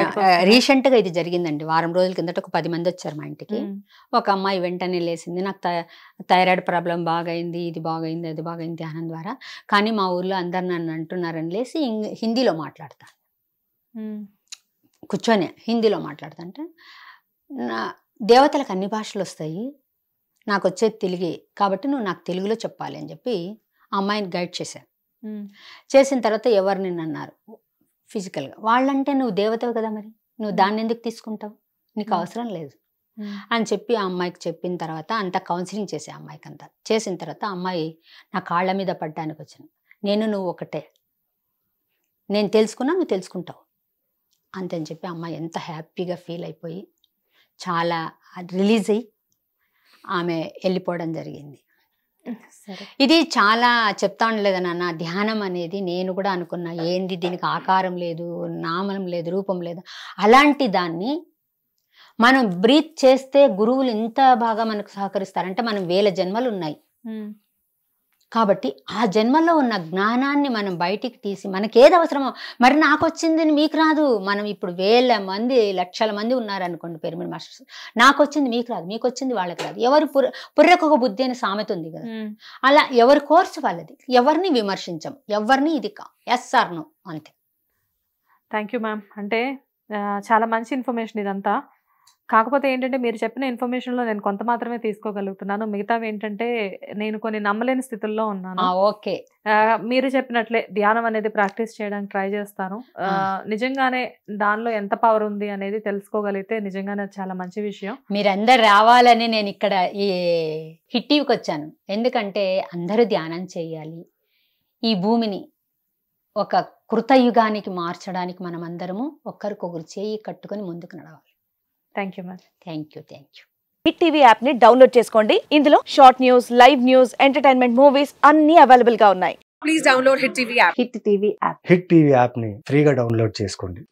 రీసెంట్ గా ఇది జరిగిందండి. వారం రోజుల కిందట ఒక 10 మంది వచ్చారు మా ఇంటికి. ఒక అమ్మాయి వెంటనే లేసింది, నాకు థైరాయిడ్ ప్రాబ్లం బాగైంది, ఇది బాగైంది, అది బాగైంది ధ్యానం ద్వారా, కానీ మా ఊర్లో అందరు నన్ను అంటున్నారని లేసి హిందీలో మాట్లాడతాను, కూర్చొని హిందీలో మాట్లాడతాంటే దేవతలకు అన్ని భాషలు వస్తాయి, నాకు వచ్చేది తెలుగే కాబట్టి నువ్వు నాకు తెలుగులో చెప్పాలి అని చెప్పి ఆ అమ్మాయిని గైడ్ చేశాను. చేసిన తర్వాత ఎవరు నిన్ను అన్నారు ఫిజికల్గా, వాళ్ళంటే నువ్వు దేవతవు కదా, మరి నువ్వు దాన్ని ఎందుకు తీసుకుంటావు, నీకు అవసరం లేదు అని చెప్పి ఆ అమ్మాయికి చెప్పిన తర్వాత అంతా కౌన్సిలింగ్ చేసే అమ్మాయికి అంతా చేసిన తర్వాత అమ్మాయి నా కాళ్ళ మీద పడ్డానికి వచ్చింది. నువ్వు ఒకటే, నేను తెలుసుకున్నా నువ్వు తెలుసుకుంటావు అంతని చెప్పి అమ్మాయి ఎంత హ్యాపీగా ఫీల్ అయిపోయి చాలా రిలీజ్ అయ్యి ఆమె వెళ్ళిపోవడం జరిగింది. ఇది చాలా చెప్తా ఉండలేదు నాన్న, ధ్యానం అనేది నేను కూడా అనుకున్నా, ఏంది దీనికి ఆకారం లేదు, నామం లేదు, రూపం లేదు, అలాంటి దాన్ని మనం బ్రీత్ చేస్తే గురువులు ఇంత బాగా మనకు సహకరిస్తారంటే మనం 1000 జన్మలు ఉన్నాయి కాబట్టి ఆ జన్మలో ఉన్న జ్ఞానాన్ని మనం బయటికి తీసి మనకేది అవసరమో, మరి నాకు వచ్చింది మీకు రాదు, మనం ఇప్పుడు 1000 మంది 1,00,000 మంది ఉన్నారనుకోండి పిరమిడ్ మాస్టర్స్, నాకు వచ్చింది మీకు రాదు, మీకు వచ్చింది వాళ్ళకి రాదు, ఎవరు పుర్రెకు ఒక బుద్ధి అని సామెత ఉంది కదా, అలా ఎవరి కోర్సు వాళ్ళది, ఎవరిని విమర్శించం, ఎవరిని ఇది ఎస్ ఆర్ నో అంతే. Thank you ma'am. అంటే చాలా మంచి ఇన్ఫర్మేషన్ ఇదంతా. కాకపోతే ఏంటంటే మీరు చెప్పిన ఇన్ఫర్మేషన్లో నేను కొంత మాత్రమే తీసుకోగలుగుతున్నాను, మిగతావి ఏంటంటే నేను కొన్ని నమ్మలేని స్థితుల్లో ఉన్నాను. ఓకే, మీరు చెప్పినట్లే ధ్యానం అనేది ప్రాక్టీస్ చేయడానికి ట్రై చేస్తాను. నిజంగానే దానిలో ఎంత పవర్ ఉంది అనేది తెలుసుకోగలిగితే నిజంగానే చాలా మంచి విషయం. మీరందరు రావాలని నేను ఇక్కడ ఈ హిట్ టీవీకి వచ్చాను, ఎందుకంటే అందరూ ధ్యానం చేయాలి, ఈ భూమిని ఒక కృతయుగానికి మార్చడానికి మనం అందరము ఒక్కరికొకరు చేయి కట్టుకొని ముందుకు నడవాలి. Thank you ma'am. Thank you. Hit TV app ని డౌన్లోడ్ చేసుకోండి. ఇందులో short news, live news, entertainment movies అన్ని అవైలబుల్ గా ఉన్నాయి. Please download hit TV app. Hit TV app. Hit TV app ని ఫ్రీగా డౌన్లోడ్ చేసుకోండి.